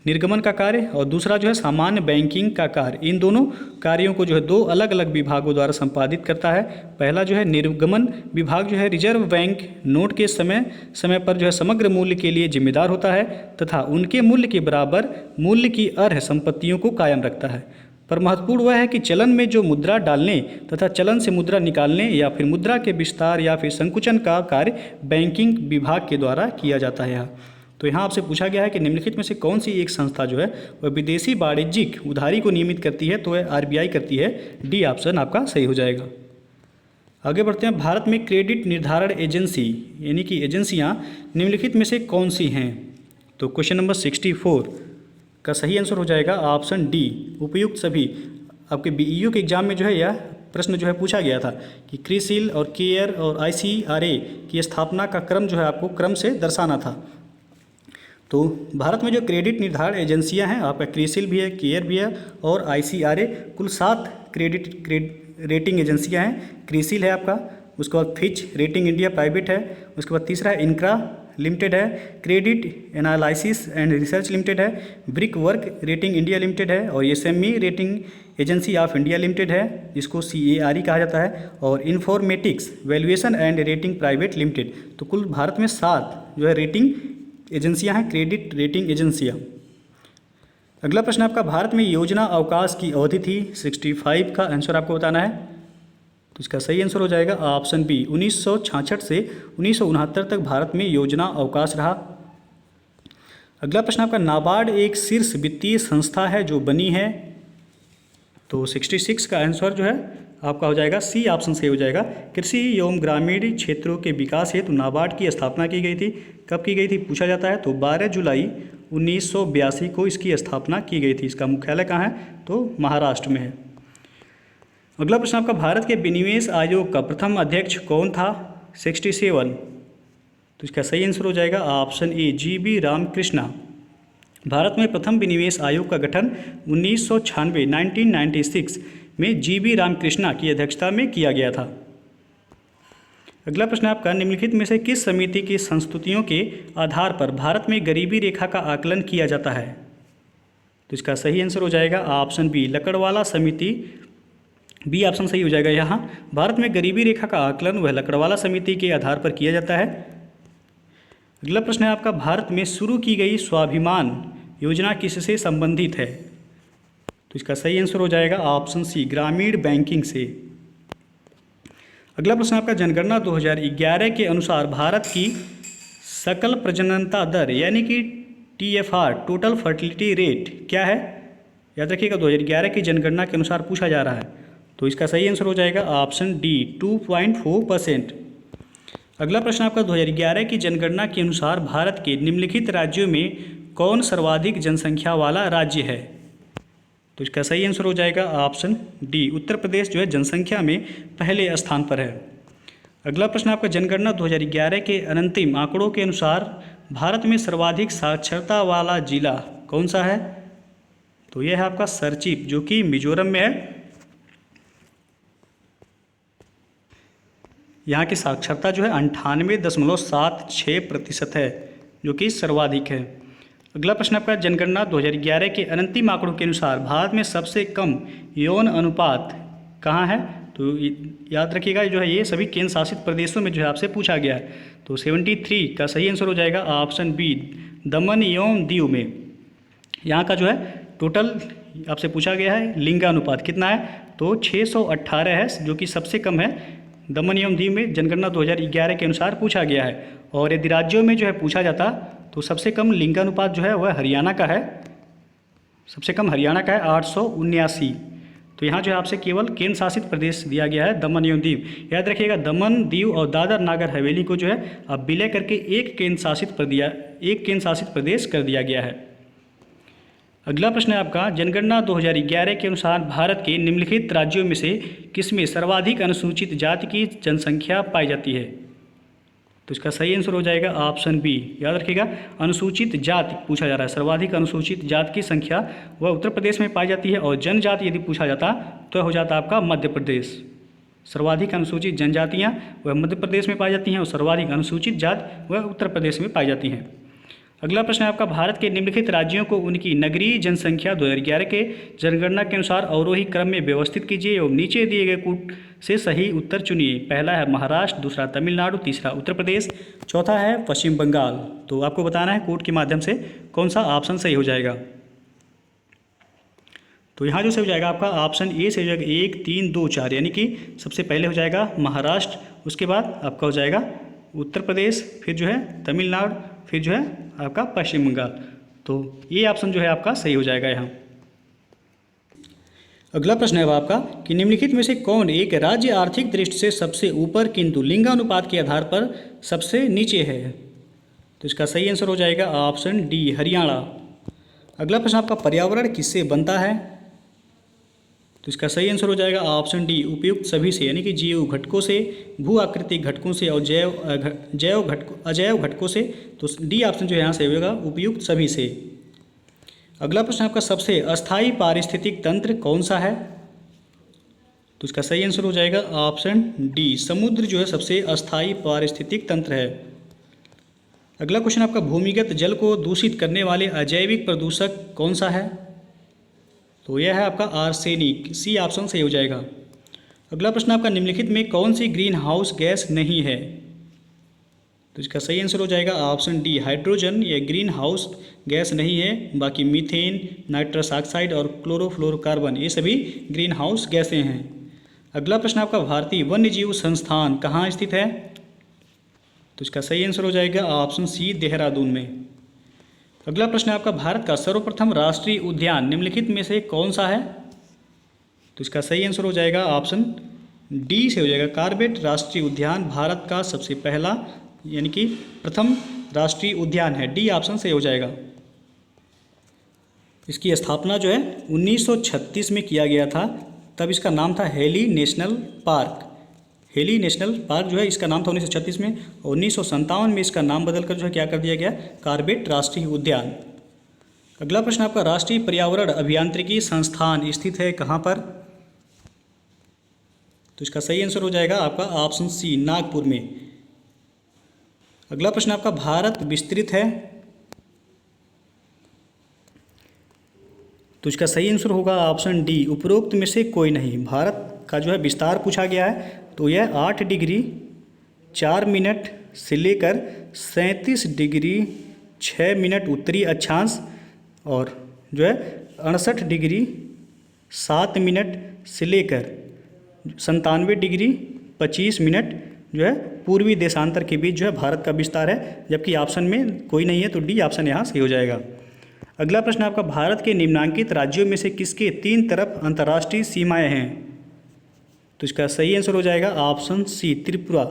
निर्गमन का कार्य और दूसरा जो है सामान्य बैंकिंग का कार्य। इन दोनों कार्यों को जो है दो अलग अलग विभागों द्वारा संपादित करता है। पहला जो है निर्गमन विभाग जो है रिजर्व बैंक नोट के समय समय पर जो है समग्र मूल्य के लिए जिम्मेदार होता है तथा उनके मूल्य के बराबर मूल्य की अर्ह संपत्तियों को कायम रखता है। पर महत्वपूर्ण वह है कि चलन में जो मुद्रा डालने तथा चलन से मुद्रा निकालने या फिर मुद्रा के विस्तार या फिर संकुचन का कार्य बैंकिंग विभाग के द्वारा किया जाता है। तो यहाँ आपसे पूछा गया है कि निम्नलिखित में से कौन सी एक संस्था जो है वह विदेशी वाणिज्यिक उधारी को नियमित करती है? तो वह आरबीआई करती है। डी ऑप्शन आपका सही हो जाएगा। आगे बढ़ते हैं। भारत में क्रेडिट निर्धारण एजेंसी यानी कि एजेंसियाँ निम्नलिखित में से कौन सी हैं? तो क्वेश्चन नंबर 64 का सही आंसर हो जाएगा ऑप्शन डी, उपयुक्त सभी। आपके बीईओ के एग्जाम में जो है यह प्रश्न जो है पूछा गया था कि क्रिसिल और केयर और ICRA की स्थापना का क्रम जो है आपको क्रम से दर्शाना था। तो भारत में जो क्रेडिट निर्धारण एजेंसियां हैं, आपका क्रिसिल भी है, केयर भी है और ICRA, कुल 7 क्रेडिट रेटिंग एजेंसियां हैं। क्रिसिल है आपका, उसके बाद फिच रेटिंग इंडिया प्राइवेट है, उसके बाद तीसरा है इनक्रा लिमिटेड है, credit analysis and research limited है, Brickwork rating India limited है और SME rating agency of India limited है जिसको CARE कहा जाता है, और Informatics valuation and rating private limited. तो कुल भारत में 7 जो है रेटिंग एजेंसियां हैं, क्रेडिट रेटिंग एजेंसियां। अगला प्रश्न आपका, भारत में योजना अवकाश की अवधि थी 65 का आंसर आपको बताना है। तो इसका सही आंसर हो जाएगा ऑप्शन बी, 1966 से 1969 तक भारत में योजना अवकाश रहा। अगला प्रश्न आपका, नाबार्ड एक शीर्ष वित्तीय संस्था है जो बनी है। तो 66 का आंसर जो है आपका हो जाएगा सी, ऑप्शन से हो जाएगा। कृषि एवं ग्रामीण क्षेत्रों के विकास हेतु नाबार्ड की स्थापना की गई थी। कब की गई थी पूछा जाता है, तो 12 जुलाई 1982 को इसकी स्थापना की गई थी। इसका मुख्यालय कहाँ है, तो महाराष्ट्र में है। अगला प्रश्न आपका, भारत के विनिवेश आयोग का प्रथम अध्यक्ष कौन था। 67, तो इसका सही आंसर हो जाएगा option A, GB Ramakrishna. Bharat में प्रथम विनिवेश आयोग का गठन 1996 में GB रामकृष्णा की अध्यक्षता में किया गया था। अगला प्रश्न आपका, निम्नलिखित में से किस समिति की संस्तुतियों के आधार पर भारत में गरीबी रेखा का आकलन किया जाता है। तो इसका सही आंसर हो जाएगा ऑप्शन बी, लकड़वाला समिति। बी ऑप्शन सही हो जाएगा। यहाँ भारत में गरीबी रेखा का आकलन वह लकड़वाला समिति के आधार पर किया जाता है। अगला प्रश्न है आपका, भारत में शुरू की गई स्वाभिमान योजना किससे संबंधित है। तो इसका सही आंसर हो जाएगा ऑप्शन सी, ग्रामीण बैंकिंग से। अगला प्रश्न आपका, जनगणना 2011 के अनुसार भारत की सकल प्रजननता दर यानी कि TFR, टोटल फर्टिलिटी रेट क्या है। याद रखिएगा 2011 की जनगणना के अनुसार पूछा जा रहा है। तो इसका सही आंसर हो जाएगा ऑप्शन डी, 2.4%। अगला प्रश्न आपका, 2011 की जनगणना के अनुसार भारत के निम्नलिखित राज्यों में कौन सर्वाधिक जनसंख्या वाला राज्य है। तो इसका सही आंसर हो जाएगा ऑप्शन डी, उत्तर प्रदेश जो है जनसंख्या में पहले स्थान पर है। अगला प्रश्न आपका, जनगणना 2011 के अंतिम आंकड़ों के अनुसार भारत में सर्वाधिक साक्षरता वाला जिला कौन सा है। तो यह है आपका सरचिप जो कि मिजोरम में है। यहाँ की साक्षरता जो है 98.76% है जो कि सर्वाधिक है। अगला प्रश्न आपका, जनगणना 2011 के अंतिम आंकड़ों के अनुसार भारत में सबसे कम यौन अनुपात कहाँ है। तो याद रखिएगा जो है ये सभी केंद्र शासित प्रदेशों में जो है आपसे पूछा गया है। तो 73 का सही आंसर हो जाएगा ऑप्शन बी, दमन एवं दीव में। यहाँ का जो है टोटल आपसे पूछा गया है लिंगानुपात कितना है, तो 618 है जो कि सबसे कम है दमन एवं दीव में। जनगणना 2011 के अनुसार पूछा गया है। और यदि राज्यों में जो है पूछा जाता तो सबसे कम लिंगानुपात जो है वह हरियाणा का है, सबसे कम हरियाणा का है 879। तो यहाँ जो है आपसे केवल केंद्र शासित प्रदेश दिया गया है दमन एवं दीव। याद रखिएगा दमन, दीव और दादर नागर हवेली को जो है अब विलय करके एक केंद्र शासित प्रदेश कर दिया गया है। अगला प्रश्न है आपका, जनगणना 2011 के अनुसार भारत के निम्नलिखित राज्यों में से किसमें सर्वाधिक अनुसूचित जाति की जनसंख्या पाई जाती है। तो इसका सही आंसर हो जाएगा ऑप्शन बी। याद रखिएगा अनुसूचित जाति पूछा जा रहा है, सर्वाधिक अनुसूचित जाति की संख्या वह उत्तर प्रदेश में पाई जाती है। और जनजाति यदि पूछा जाता तो हो जाता आपका मध्य प्रदेश। सर्वाधिक अनुसूचित जनजातियाँ वह मध्य प्रदेश में पाई जाती हैं और सर्वाधिक अनुसूचित जाति वह उत्तर प्रदेश में पाई जाती हैं। अगला प्रश्न है आपका, भारत के निम्नलिखित राज्यों को उनकी नगरीय जनसंख्या 2011 के जनगणना के अनुसार अवरोही क्रम में व्यवस्थित कीजिए एवं नीचे दिए गए कूट से सही उत्तर चुनिए। पहला है महाराष्ट्र, दूसरा तमिलनाडु, तीसरा उत्तर प्रदेश, चौथा है पश्चिम बंगाल। तो आपको बताना है कूट के माध्यम से कौन सा ऑप्शन सही हो जाएगा। तो यहाँ जो सही हो जाएगा आपका ऑप्शन ए से हो जाएगा 1, 3, 2, 4, यानी कि सबसे पहले हो जाएगा महाराष्ट्र, उसके बाद आपका हो जाएगा उत्तर प्रदेश, फिर जो है तमिलनाडु, फिर जो है आपका पश्चिम बंगाल। तो ये ऑप्शन जो है आपका सही हो जाएगा यहाँ। अगला प्रश्न है आपका कि निम्नलिखित में से कौन एक राज्य आर्थिक दृष्टि से सबसे ऊपर किंतु लिंगानुपात के आधार पर सबसे नीचे है। तो इसका सही आंसर हो जाएगा ऑप्शन डी, हरियाणा। अगला प्रश्न आपका, पर्यावरण किससे बनता है। तो इसका सही आंसर हो जाएगा ऑप्शन डी, उपयुक्त सभी से, यानी कि जीव घटकों से, भू आकृतिक घटकों से और अजैव घटकों से। तो डी ऑप्शन जो है यहाँ सही होगा, उपयुक्त सभी से। अगला प्रश्न आपका, सबसे अस्थायी पारिस्थितिक तंत्र कौन सा है? तो इसका सही आंसर हो जाएगा ऑप्शन डी, समुद्र जो है सबसे अस्थायी पारिस्थितिक तंत्र है। अगला क्वेश्चन आपका, भूमिगत जल को दूषित करने वाले अजैविक प्रदूषक कौन सा है? तो यह है आपका आर्सेनिक, सी ऑप्शन सही हो जाएगा। अगला प्रश्न आपका, निम्नलिखित में कौन सी ग्रीन हाउस गैस नहीं है? तो इसका सही आंसर हो जाएगा ऑप्शन डी, हाइड्रोजन। यह ग्रीन हाउस गैस नहीं है, बाकी मीथेन, नाइट्रस ऑक्साइड और क्लोरोफ्लोरोकार्बन ये सभी ग्रीन हाउस गैसें हैं। अगला प्रश्न आपका, भारतीय वन्यजीव संस्थान कहाँ स्थित है? तो इसका सही आंसर हो जाएगा ऑप्शन सी, देहरादून में। अगला प्रश्न आपका, भारत का सर्वप्रथम राष्ट्रीय उद्यान निम्नलिखित में से कौन सा है? तो इसका सही आंसर हो जाएगा ऑप्शन डी से हो जाएगा, कॉर्बेट राष्ट्रीय उद्यान भारत का सबसे पहला यानी कि प्रथम राष्ट्रीय उद्यान है। डी ऑप्शन सही हो जाएगा। इसकी स्थापना जो है 1936 में किया गया था, तब इसका नाम था heli national park. Heli national park जो है इसका नाम था 1936 में, और 1957 में इसका नाम बदलकर जो है क्या कर दिया गया, कॉर्बेट राष्ट्रीय उद्यान। अगला प्रश्न आपका, राष्ट्रीय पर्यावरण अभियांत्रिकी संस्थान स्थित है कहाँ पर? तो इसका सही आंसर हो जाएगा आपका ऑप्शन सी, नागपुर में। अगला प्रश्न आपका, भारत विस्तृत है? तो इसका सही आंसर होगा ऑप्शन डी, उपरोक्त में से कोई नहीं। भारत का जो है विस्तार पूछा गया है, तो यह 8 डिग्री 4 मिनट से लेकर 37 डिग्री 6 मिनट उत्तरी अक्षांश और जो है 68 डिग्री 7 मिनट से लेकर 97 डिग्री 25 मिनट जो है पूर्वी देशांतर के बीच जो है भारत का विस्तार है, जबकि ऑप्शन में कोई नहीं है, तो डी ऑप्शन यहाँ सही हो जाएगा। अगला प्रश्न आपका, भारत के निम्नांकित राज्यों में से किसके 3 तरफ अंतर्राष्ट्रीय सीमाएं हैं? तो इसका सही आंसर हो जाएगा ऑप्शन सी, त्रिपुरा।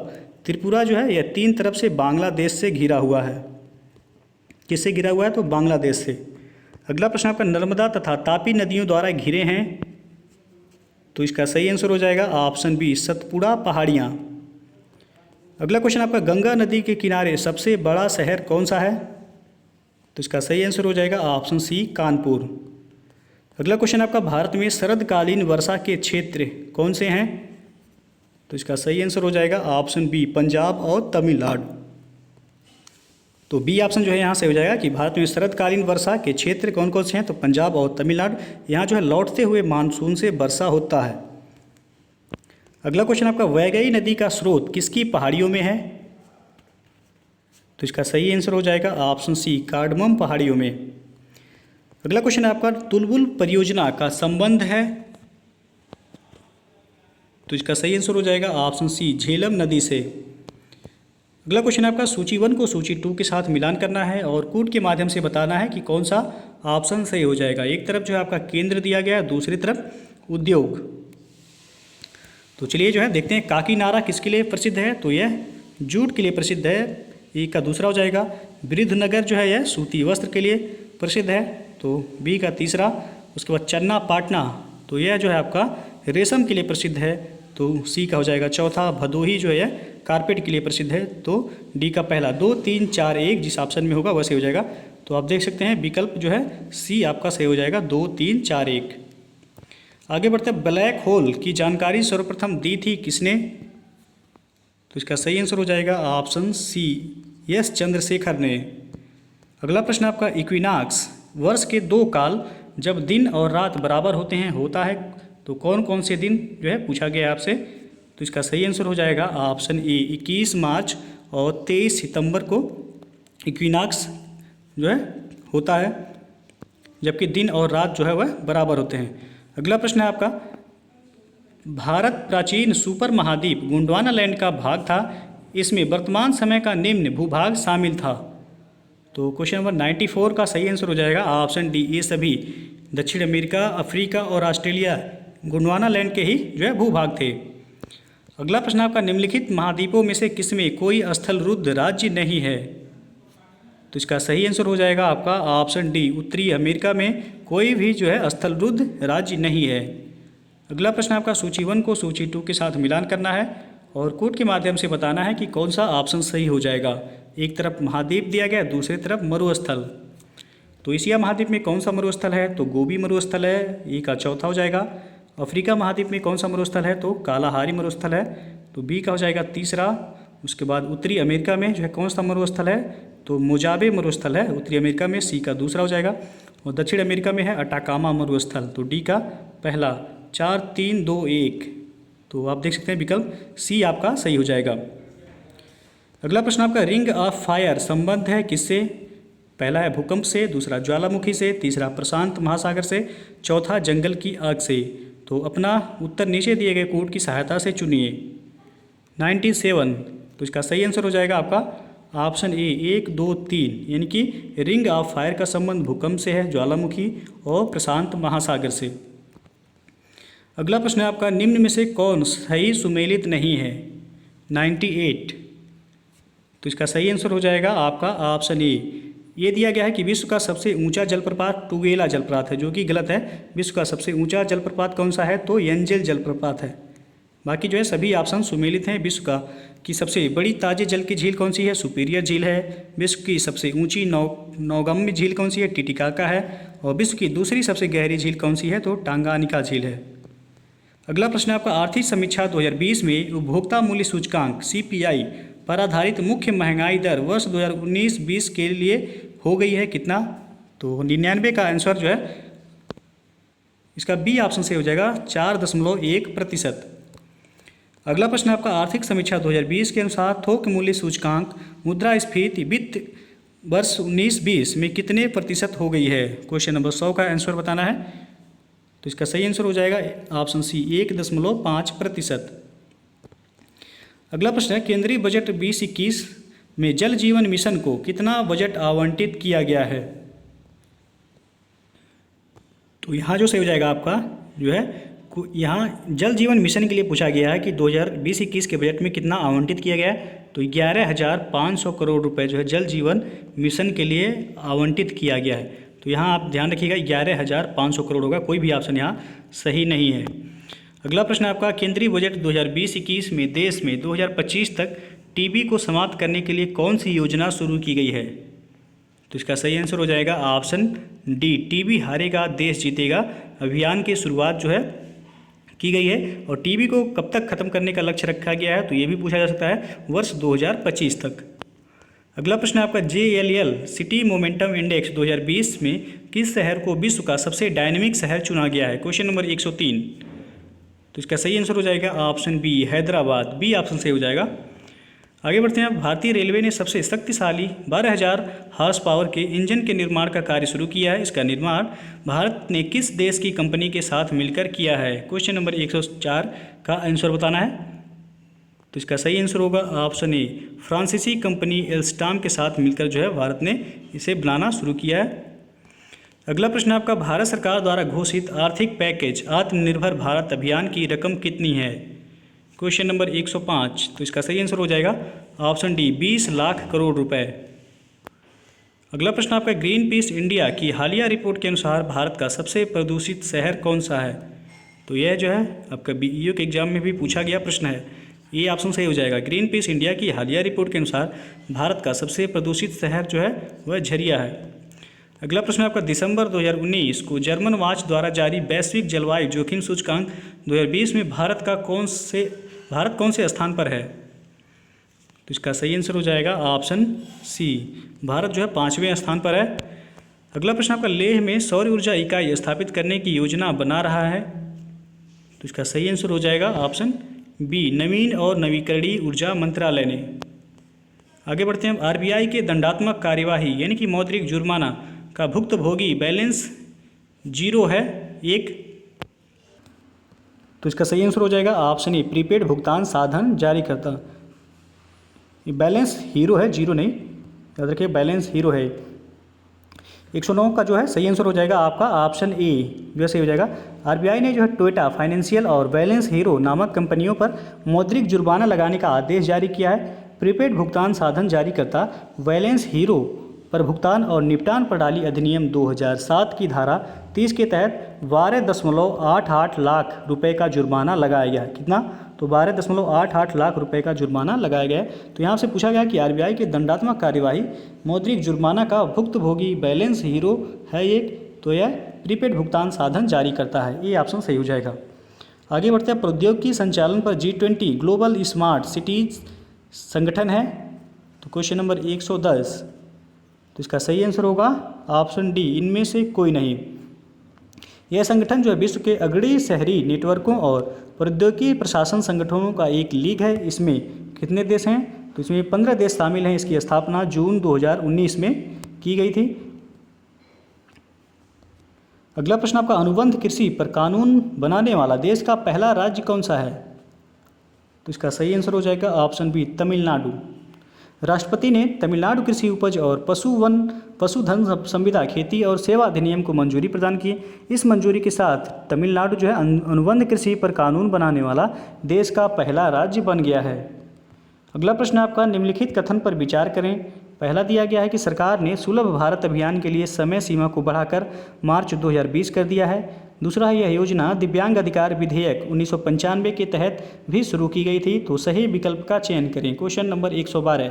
त्रिपुरा जो है यह 3 तरफ से बांग्लादेश से घिरा हुआ है। किससे घिरा हुआ है? तो बांग्लादेश से। अगला प्रश्न आपका, नर्मदा तथा तापी नदियों द्वारा घिरे हैं? तो इसका सही आंसर हो जाएगा ऑप्शन बी, सतपुड़ा पहाड़ियाँ। अगला क्वेश्चन आपका, गंगा नदी के किनारे सबसे बड़ा शहर कौन सा है? तो इसका सही आंसर हो जाएगा ऑप्शन सी, कानपुर। अगला क्वेश्चन आपका, भारत में शरदकालीन वर्षा के क्षेत्र कौन से हैं? तो इसका सही आंसर हो जाएगा ऑप्शन बी, पंजाब और तमिलनाडु। तो बी ऑप्शन जो है यहाँ से हो जाएगा कि भारत में शरदकालीन वर्षा के क्षेत्र कौन कौन से हैं, तो पंजाब और तमिलनाडु। यहाँ जो है लौटते हुए मानसून से वर्षा होता है। अगला क्वेश्चन आपका, वैगई नदी का स्रोत किसकी पहाड़ियों में है? तो इसका सही आंसर हो जाएगा ऑप्शन सी, कार्डमम पहाड़ियों में। अगला क्वेश्चन आपका, तुलबुल परियोजना का संबंध है? तो इसका सही आंसर हो जाएगा ऑप्शन सी, झेलम नदी से। अगला क्वेश्चन आपका, सूची 1 को सूची 2 के साथ मिलान करना है और कूट के माध्यम से बताना है कि कौन सा ऑप्शन सही हो जाएगा। एक तरफ जो है आपका केंद्र दिया गया है, दूसरी तरफ उद्योग। तो चलिए जो है देखते हैं, काकीनाडा किसके लिए प्रसिद्ध है? तो यह जूट के लिए प्रसिद्ध है। ए का दूसरा हो जाएगा। वृद्धनगर जो है यह सूती वस्त्र के लिए प्रसिद्ध है, तो बी का तीसरा। उसके बाद चन्नापाटना, तो यह जो है आपका रेशम के लिए प्रसिद्ध है, तो सी का हो जाएगा चौथा। भदोही जो है कारपेट के लिए प्रसिद्ध है, तो डी का पहला। 2 3 4 1 जिस ऑप्शन में होगा वह सही हो जाएगा। तो आप देख सकते हैं विकल्प जो है सी आपका सही हो जाएगा, 2 3 4 1। आगे बढ़ते हैं, ब्लैक होल की जानकारी सर्वप्रथम दी थी किसने? तो इसका सही आंसर हो जाएगा ऑप्शन सी, एस चंद्रशेखर ने। अगला प्रश्न आपका, इक्विनॉक्स वर्ष के 2 काल जब दिन और रात बराबर होते हैं होता है, तो कौन कौन से दिन जो है पूछा गया है आपसे। तो इसका सही आंसर हो जाएगा ऑप्शन ए, 21 मार्च और 23 सितंबर को इक्विनॉक्स जो है होता है, जबकि दिन और रात जो है वह बराबर होते हैं। अगला प्रश्न है आपका, भारत प्राचीन सुपर महाद्वीप गोंडवाना लैंड का भाग था, इसमें वर्तमान समय का निम्न भूभाग शामिल था। तो क्वेश्चन नंबर 94 का सही आंसर हो जाएगा ऑप्शन डी, ये सभी दक्षिण अमेरिका, अफ्रीका और ऑस्ट्रेलिया गोंडवाना लैंड के ही जो है भूभाग थे। अगला प्रश्न आपका, निम्नलिखित महाद्वीपों में से किसमें कोई स्थलरुद्ध राज्य नहीं है? तो इसका सही आंसर हो जाएगा आपका ऑप्शन डी, उत्तरी अमेरिका में कोई भी जो है स्थलरुद्ध राज्य नहीं है। अगला प्रश्न आपका सूची 1 को सूची 2 के साथ मिलान करना है और कोड के माध्यम से बताना है कि कौन सा ऑप्शन सही हो जाएगा। एक तरफ महाद्वीप दिया गया, दूसरी तरफ मरुस्थल। तो एशिया महाद्वीप में कौन सा मरुस्थल है? तो गोबी मरुस्थल है, ए का चौथा हो जाएगा। अफ्रीका महाद्वीप में कौन सा मरुस्थल है? तो कालाहारी मरुस्थल है, तो बी का हो जाएगा तीसरा। उसके बाद उत्तरी अमेरिका में जो है कौन सा मरुस्थल है? तो मोजाबे मरुस्थल है उत्तरी अमेरिका में, सी का दूसरा हो जाएगा। और दक्षिण अमेरिका में है अटाकामा मरुस्थल, तो डी का पहला। 4 3 2 1, तो आप देख सकते हैं विकल्प सी आपका सही हो जाएगा। अगला प्रश्न आपका रिंग ऑफ फायर संबंध है किससे? पहला है भूकंप से, दूसरा ज्वालामुखी से, तीसरा प्रशांत महासागर से, चौथा जंगल की आग से। तो अपना उत्तर नीचे दिए गए कोड की सहायता से चुनिए। 97, तो इसका सही आंसर हो जाएगा आपका ऑप्शन ए 1 2 3, यानी कि रिंग ऑफ फायर का संबंध भूकंप से है, ज्वालामुखी और प्रशांत महासागर से। अगला प्रश्न है आपका निम्न में से कौन सही सुमेलित नहीं है? 98, तो इसका सही आंसर हो जाएगा आपका ऑप्शन ए। ये दिया गया है कि विश्व का सबसे ऊंचा जलप्रपात टुगेला जलप्रपात है, जो कि गलत है। विश्व का सबसे ऊंचा जलप्रपात कौन सा है? तो येंजेल जलप्रपात है। बाकी जो है सभी ऑप्शन सुमेलित हैं। विश्व का की सबसे बड़ी ताजे जल की झील कौन सी है? सुपीरियर झील है। विश्व की सबसे ऊंची नौगम्य झील कौन सी है? टिटिकाका है। और विश्व की दूसरी सबसे गहरी झील कौन सी है? तो टांगानिका झील है। अगला प्रश्न है आपका आर्थिक समीक्षा 2020 में उपभोक्ता मूल्य सूचकांक CPI पर आधारित मुख्य महंगाई दर वर्ष 2019-20 के लिए हो गई है कितना? तो 99 का आंसर जो है इसका बी ऑप्शन से हो जाएगा 4.1%। अगला प्रश्न आपका आर्थिक समीक्षा 2020 के अनुसार थोक मूल्य सूचकांक मुद्रास्फीति वित्त वर्ष 19-20 में कितने प्रतिशत हो गई है? क्वेश्चन नंबर 100 का आंसर बताना है। तो इसका सही आंसर हो जाएगा ऑप्शन सी 1.5%। अगला प्रश्न है केंद्रीय बजट 2021 में जल जीवन मिशन को कितना बजट आवंटित किया गया है? तो यहाँ जो सही हो जाएगा आपका जो है यहाँ जल जीवन मिशन के लिए पूछा गया है कि 2020-21 के बजट में कितना आवंटित किया गया है। तो 11,500 करोड़ रुपए जो है जल जीवन मिशन के लिए आवंटित किया गया है। तो यहाँ आप ध्यान रखिएगा 11,500 करोड़ होगा, कोई भी ऑप्शन यहाँ सही नहीं है। अगला प्रश्न आपका केंद्रीय बजट 2020-21 में देश में 2025 तक टीबी को समाप्त करने के लिए कौन सी योजना शुरू की गई है? तो इसका सही आंसर हो जाएगा ऑप्शन डी टीबी हारेगा देश जीतेगा अभियान की शुरुआत जो है की गई है। और टीबी को कब तक खत्म करने का लक्ष्य रखा गया है? तो ये भी पूछा जा सकता है वर्ष 2025 तक। अगला प्रश्न आपका JLL सिटी मोमेंटम इंडेक्स 2020 में किस शहर को विश्व का सबसे डायनेमिक शहर चुना गया है? क्वेश्चन नंबर 103, तो इसका सही आंसर हो जाएगा option B Hyderabad, B option सही हो जाएगा। आगे बढ़ते हैं। भारतीय रेलवे ने सबसे शक्तिशाली 12,000 हॉर्स पावर के इंजन के निर्माण का कार्य शुरू किया है। इसका निर्माण भारत ने किस देश की कंपनी के साथ मिलकर किया है? क्वेश्चन नंबर 104 का आंसर बताना है। तो इसका सही आंसर होगा ऑप्शन ए फ्रांसीसी कंपनी एल्स्टॉम के साथ मिलकर जो है भारत ने इसे बनाना शुरू किया है। अगला प्रश्न आपका भारत सरकार द्वारा घोषित आर्थिक पैकेज आत्मनिर्भर भारत अभियान की रकम कितनी है? क्वेश्चन नंबर 105, तो इसका सही आंसर हो जाएगा ऑप्शन डी 20 लाख करोड़ रुपए। अगला प्रश्न आपका ग्रीन पीस इंडिया की हालिया रिपोर्ट के अनुसार भारत का सबसे प्रदूषित शहर कौन सा है? तो यह जो है आपका BEO के एग्जाम में भी पूछा गया प्रश्न है, ये ऑप्शन सही हो जाएगा। ग्रीन पीस इंडिया की हालिया रिपोर्ट के अनुसार भारत का सबसे प्रदूषित शहर जो है वह झरिया है। अगला प्रश्न आपका दिसंबर 2019 को जर्मन वॉच द्वारा जारी वैश्विक जलवायु जोखिम सूचकांक 2020 में भारत कौन से स्थान पर है? तो इसका सही आंसर हो जाएगा ऑप्शन सी भारत जो है 5वें स्थान पर है। अगला प्रश्न आपका लेह में सौर ऊर्जा इकाई स्थापित करने की योजना बना रहा है। तो इसका सही आंसर हो जाएगा ऑप्शन बी नवीन और नवीकरणीय ऊर्जा मंत्रालय ने। आगे बढ़ते हैं। RBI के दंडात्मक कार्यवाही यानी कि मौद्रिक जुर्माना का भुक्तभोगी बैलेंस 0 है 1। तो इसका सही आंसर हो जाएगा ऑप्शन ए प्रीपेड भुगतान साधन जारी करता। ये बैलेंस हीरो है, 0 नहीं, याद रखिए बैलेंस हीरो है। 109 का जो है सही आंसर हो जाएगा आपका ऑप्शन ए जो सही हो जाएगा। RBI ने जो है टोयोटा फाइनेंशियल और बैलेंस हीरो नामक कंपनियों पर मौद्रिक जुर्माना लगाने का आदेश जारी किया है। प्रीपेड भुगतान साधन जारी करता बैलेंस हीरो पर भुगतान और निपटान प्रणाली अधिनियम 2007 की धारा 30 के तहत 12.88 लाख रुपए का जुर्माना लगाया गया। कितना? तो 12.88 लाख रुपए का जुर्माना लगाया गया। तो यहाँ से पूछा गया कि आरबीआई की दंडात्मक कार्यवाही मौद्रिक जुर्माना का भुक्तभोगी बैलेंस हीरो है एक, तो यह प्रीपेड भुगतान साधन जारी करता है। ये ऑप्शन सही हो जाएगा। आगे बढ़ते हैं। प्रौद्योगिकी संचालन पर G20 ग्लोबल स्मार्ट सिटीज संगठन है। तो क्वेश्चन नंबर 110, तो इसका सही आंसर होगा ऑप्शन डी, इनमें से कोई नहीं। यह संगठन जो है विश्व के अग्रणी शहरी नेटवर्कों और प्रौद्योगिकी प्रशासन संगठनों का एक लीग है। इसमें कितने देश हैं? तो इसमें 15 देश शामिल हैं। इसकी स्थापना जून 2019 में की गई थी। अगला प्रश्न आपका, अनुबंध कृषि पर कानून बनाने वाला देश का पहला राज्य कौन सा है? तो इसका सही आंसर हो जाएगा ऑप्शन बी, तमिलनाडु। राष्ट्रपति ने तमिलनाडु कृषि उपज और पशुधन संविदा खेती और सेवा अधिनियम को मंजूरी प्रदान की। इस मंजूरी के साथ तमिलनाडु जो है अनुबंध कृषि पर कानून बनाने वाला देश का पहला राज्य बन गया है। अगला प्रश्न आपका, निम्नलिखित कथन पर विचार करें। पहला दिया गया है कि सरकार ने सुलभ भारत अभियान के लिए समय सीमा को बढ़ाकर मार्च 2020 कर दिया है। दूसरा है, यह योजना दिव्यांग अधिकार विधेयक 1995 के तहत भी शुरू की गई थी। तो सही विकल्प का चयन करें। क्वेश्चन नंबर 112,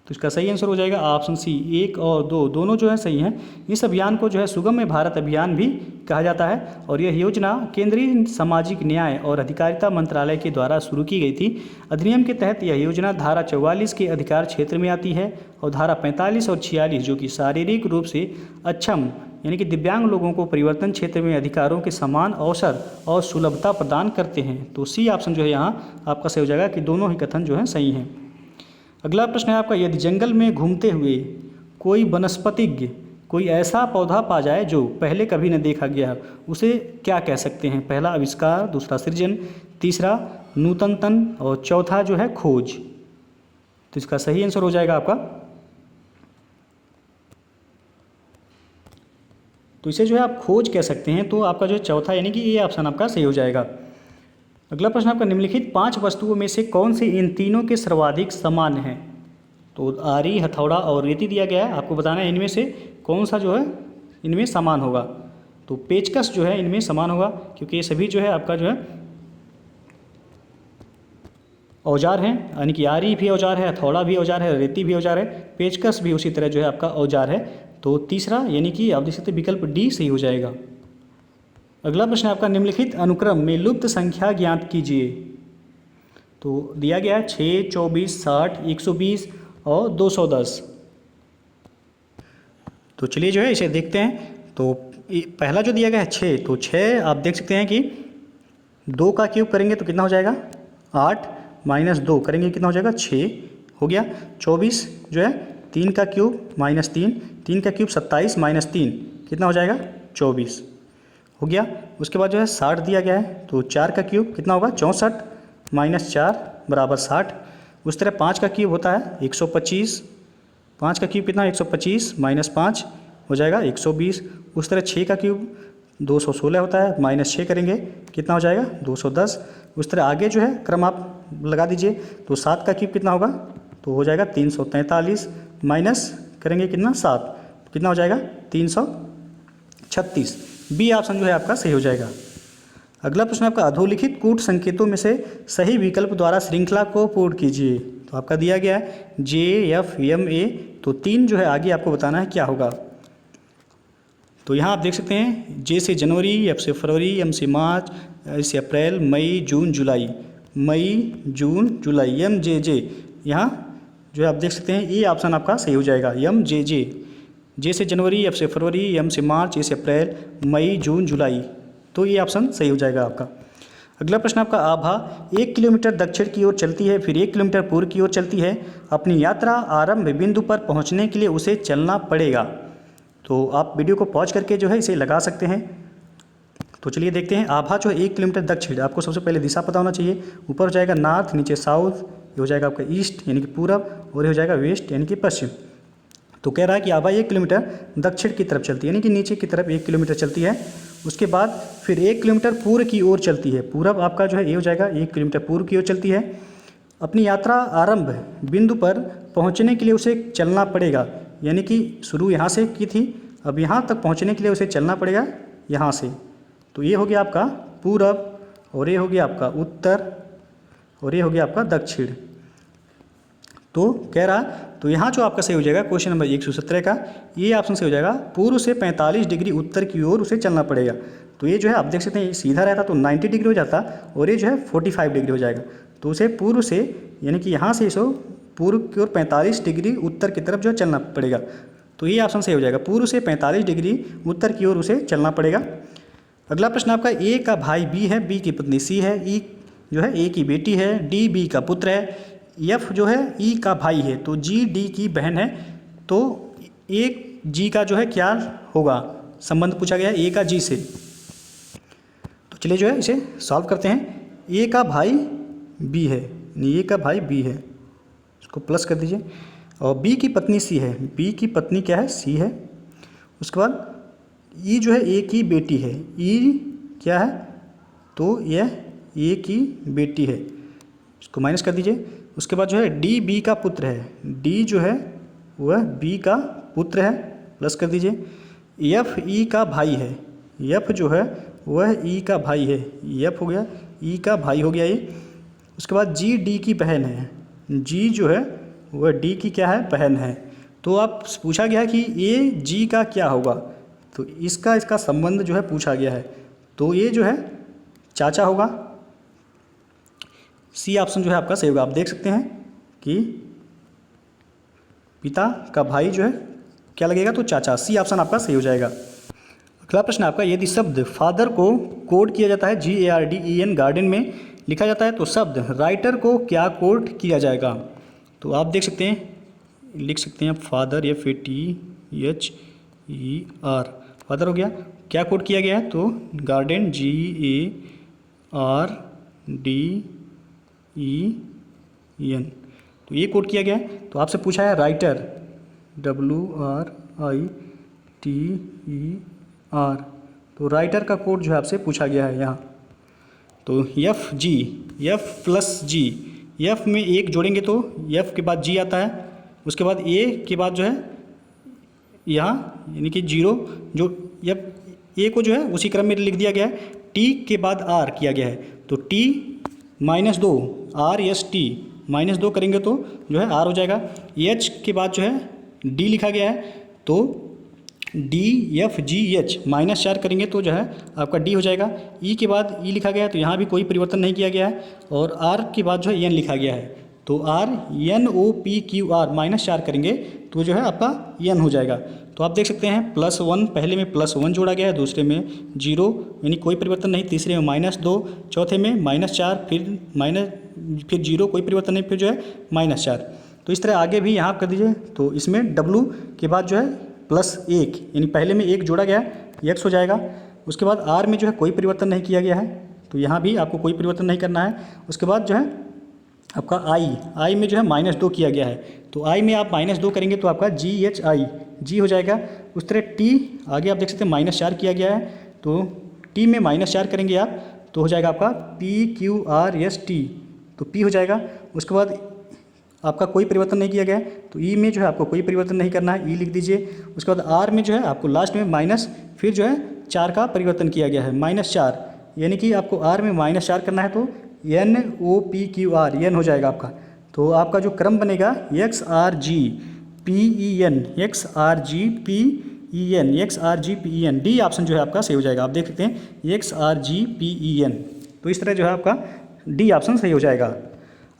तो इसका सही आंसर हो जाएगा ऑप्शन सी, 1 और 2 दोनों जो है सही हैं। इस अभियान को जो है सुगम्य भारत अभियान भी कहा जाता है और यह योजना केंद्रीय सामाजिक न्याय और अधिकारिता मंत्रालय के द्वारा शुरू की गई थी। अधिनियम के तहत यह योजना धारा 44 के अधिकार क्षेत्र में आती है और धारा 45 और 46 जो कि शारीरिक रूप से अक्षम यानी कि दिव्यांग लोगों को परिवर्तन क्षेत्र में अधिकारों के समान अवसर और सुलभता प्रदान करते हैं। तो सी ऑप्शन जो है यहाँ आपका सही हो जाएगा कि दोनों ही कथन जो है सही हैं। अगला प्रश्न है आपका, यदि जंगल में घूमते हुए कोई वनस्पतिज्ञ कोई ऐसा पौधा पा जाए जो पहले कभी न देखा गया, उसे क्या कह सकते हैं? पहला आविष्कार, दूसरा सृजन, तीसरा नूतनतन और चौथा जो है खोज। तो इसका सही आंसर हो जाएगा आपका, तो इसे जो है आप खोज कह सकते हैं। तो आपका जो है चौथा यानी कि ये ऑप्शन आपका सही हो जाएगा। अगला प्रश्न आपका, निम्नलिखित 5 वस्तुओं में से कौन सी इन तीनों के सर्वाधिक समान हैं? तो आरी, हथौड़ा और रेती दिया गया है। आपको बताना है इनमें से कौन सा जो है इनमें समान होगा। तो पेचकस जो है इनमें समान होगा क्योंकि ये सभी जो है आपका जो है औजार हैं, यानी कि आरी भी औजार है, हथौड़ा भी औजार है, रेती भी औजार है, पेचकस भी उसी तरह जो है आपका औजार है। तो तीसरा यानी कि आप देख सकते विकल्प डी सही हो जाएगा। अगला प्रश्न आपका, निम्नलिखित अनुक्रम में लुप्त संख्या ज्ञात कीजिए। तो दिया गया है 6, 24, 60, 120 और 210। तो चलिए जो है इसे देखते हैं। तो पहला जो दिया गया है 6, तो 6 आप देख सकते हैं कि 2 का क्यूब करेंगे तो कितना हो जाएगा 8 माइनस 2 करेंगे कितना हो जाएगा 6 हो गया। 24 जो है 3 का क्यूब माइनस 3 का क्यूब 27 माइनस 3 कितना हो जाएगा 24 हो गया। उसके बाद जो है 60 दिया गया है तो 4 का क्यूब कितना होगा 64 माइनस 4 बराबर 60। उस तरह 5 का क्यूब होता है 125, 5 का क्यूब कितना 125 माइनस 5 हो जाएगा 120। उस तरह 6 का क्यूब 216 होता है, माइनस 6 करेंगे कितना हो जाएगा 210। उस तरह आगे जो है क्रम आप लगा दीजिए। तो 7 का क्यूब कितना होगा तो हो जाएगा 343, माइनस करेंगे कितना 7 कितना हो जाएगा 336। बी ऑप्शन जो है आपका सही हो जाएगा। अगला प्रश्न आपका, अधोलिखित कूट संकेतों में से सही विकल्प द्वारा श्रृंखला को पूर्ण कीजिए। तो आपका दिया गया है JFMA, तो 3 जो है आगे आपको बताना है क्या होगा। तो यहाँ आप देख सकते हैं J से जनवरी, F से फरवरी, M से मार्च, I से अप्रैल, मई, जून, जुलाई, मई, जून, जुलाई, MJJ। यहाँ जो है आप देख सकते हैं ये ऑप्शन आपका सही हो जाएगा MJJ। J से जनवरी, F से फरवरी, M से मार्च, A से अप्रैल, मई, जून, जुलाई, तो ये ऑप्शन सही हो जाएगा आपका। अगला प्रश्न आपका, आभा 1 किलोमीटर दक्षिण की ओर चलती है फिर 1 किलोमीटर पूर्व की ओर चलती है। अपनी यात्रा आरंभ बिंदु पर पहुंचने के लिए उसे चलना पड़ेगा। तो आप वीडियो को पॉज करके जो है इसे लगा सकते हैं। तो चलिए देखते हैं। आभा जो है 1 किलोमीटर दक्षिण, आपको सबसे पहले दिशा पता होना चाहिए। ऊपर हो जाएगा नॉर्थ, नीचे साउथ, ये हो जाएगा आपका ईस्ट यानी कि पूरब, और ये हो जाएगा वेस्ट यानी कि पश्चिम। तो कह रहा है कि आभा 1 किलोमीटर दक्षिण की तरफ चलती है यानी कि नीचे की तरफ 1 किलोमीटर चलती है। उसके बाद फिर 1 किलोमीटर पूर्व की ओर चलती है। पूरब आपका जो है ये हो जाएगा 1 किलोमीटर पूर्व की ओर चलती है। अपनी यात्रा आरंभ बिंदु पर पहुंचने के लिए उसे चलना पड़ेगा, यानी कि शुरू यहाँ से की थी, अब यहाँ तक पहुंचने के लिए उसे चलना पड़ेगा यहाँ से। तो ये हो गया आपका पूरब, और ये हो गया आपका उत्तर, और ये हो गया आपका दक्षिण। तो कह रहा, तो यहाँ जो आपका सही हो जाएगा क्वेश्चन नंबर 117 का ये ऑप्शन सही हो जाएगा, पूर्व से 45 डिग्री उत्तर की ओर उसे चलना पड़ेगा। तो ये जो है आप देख सकते हैं सीधा रहता तो 90 डिग्री हो जाता, और ये जो है 45 डिग्री हो जाएगा। तो उसे पूर्व से, यानी कि यहाँ से इसे पूर्व की ओर 45 डिग्री उत्तर की तरफ जो है चलना पड़ेगा। तो ये ऑप्शन सही हो जाएगा, पूर्व से 45 डिग्री उत्तर की ओर उसे चलना पड़ेगा। अगला प्रश्न आपका, ए का भाई बी है, बी की पत्नी सी है, ई जो है ए की बेटी है, डी बी का पुत्र है, एफ जो है ई का भाई है, तो जी डी की बहन है। तो ए जी का जो है क्या होगा, संबंध पूछा गया है ए का जी से। तो चलिए जो है इसे सॉल्व करते हैं। ए का भाई बी है, ए का भाई बी है, इसको प्लस कर दीजिए, और बी की पत्नी सी है, बी की पत्नी क्या है, सी है। उसके बाद ई जो है ए की बेटी है, ई क्या है, तो यह ए की बेटी है, इसको माइनस कर दीजिए। उसके बाद जो है डी बी का पुत्र है, डी जो है वह बी का पुत्र है, प्लस कर दीजिए। एफ ई का भाई है, एफ जो है वह ई का भाई है, एफ हो गया ई का भाई हो गया ये। उसके बाद जी डी की बहन है, जी जो है वह डी की क्या है, बहन है। तो आप पूछा गया है कि ए जी का क्या होगा, तो इसका संबंध जो है पूछा गया है, तो ये जो है चाचा होगा। सी ऑप्शन जो है आपका सही होगा। आप देख सकते हैं कि पिता का भाई जो है क्या लगेगा, तो चाचा, सी ऑप्शन आपका सही हो जाएगा। अगला प्रश्न आपका, यदि शब्द फादर को कोड किया जाता है GARDEN गार्डन में लिखा जाता है, तो शब्द राइटर को क्या कोड किया जाएगा। तो आप देख सकते हैं, लिख सकते हैं फादर, FATHER, फादर हो गया, क्या कोड किया गया है, तो गार्डन GARDEN, तो ये कोड किया गया है। तो आपसे पूछा है राइटर, WRITER, तो राइटर का कोड जो है आपसे पूछा गया है यहाँ। तो FG, F plus G, F में एक जोड़ेंगे तो F के बाद G आता है, उसके बाद A के बाद जो है यहाँ यानी कि 0, जो F A को जो है उसी क्रम में लिख दिया गया है। T के बाद R किया गया है, तो T -2 RST -2 करेंगे तो जो है R हो जाएगा। H के बाद जो है D लिखा गया है, तो DFGH -4 करेंगे तो जो है आपका D हो जाएगा। E के बाद E लिखा गया है, तो यहाँ भी कोई परिवर्तन नहीं किया गया है, और R के बाद जो है N लिखा गया है, तो RNOPQR -4 करेंगे तो जो है आपका N हो जाएगा। तो आप देख सकते हैं +1, पहले में +1 जोड़ा गया है, दूसरे में 0 यानी कोई परिवर्तन नहीं, तीसरे में -2, चौथे में -4, फिर 0 कोई परिवर्तन नहीं, फिर जो है -4। तो इस तरह आगे भी यहाँ कर दीजिए। तो इसमें W के बाद जो है +1 यानी पहले में 1 जोड़ा गया है, X हो जाएगा। उसके बाद R में जो है कोई परिवर्तन नहीं किया गया है, तो यहाँ भी आपको कोई परिवर्तन नहीं करना है। उसके बाद जो है आपका I में जो है -2 किया गया है, तो I में आप -2 करेंगे तो आपका GHI G हो जाएगा। उस तरह T आगे आप देख सकते हैं -4 किया गया है, तो T में -4 करेंगे आप तो हो जाएगा आपका PQRST, तो P हो जाएगा। उसके बाद आपका कोई परिवर्तन नहीं किया गया है, तो E में जो है आपको कोई परिवर्तन नहीं करना है, E लिख दीजिए। उसके बाद R में जो है आपको लास्ट में माइनस, फिर जो है 4 का परिवर्तन किया गया है, -4 यानी कि आपको R में -4 करना है, तो NOPQR N हो जाएगा आपका। तो आपका जो क्रम बनेगा XRGPEN, D ऑप्शन जो है आपका सही हो जाएगा। आप देख सकते हैं XRGPEN, तो इस तरह जो है आपका D ऑप्शन सही हो जाएगा।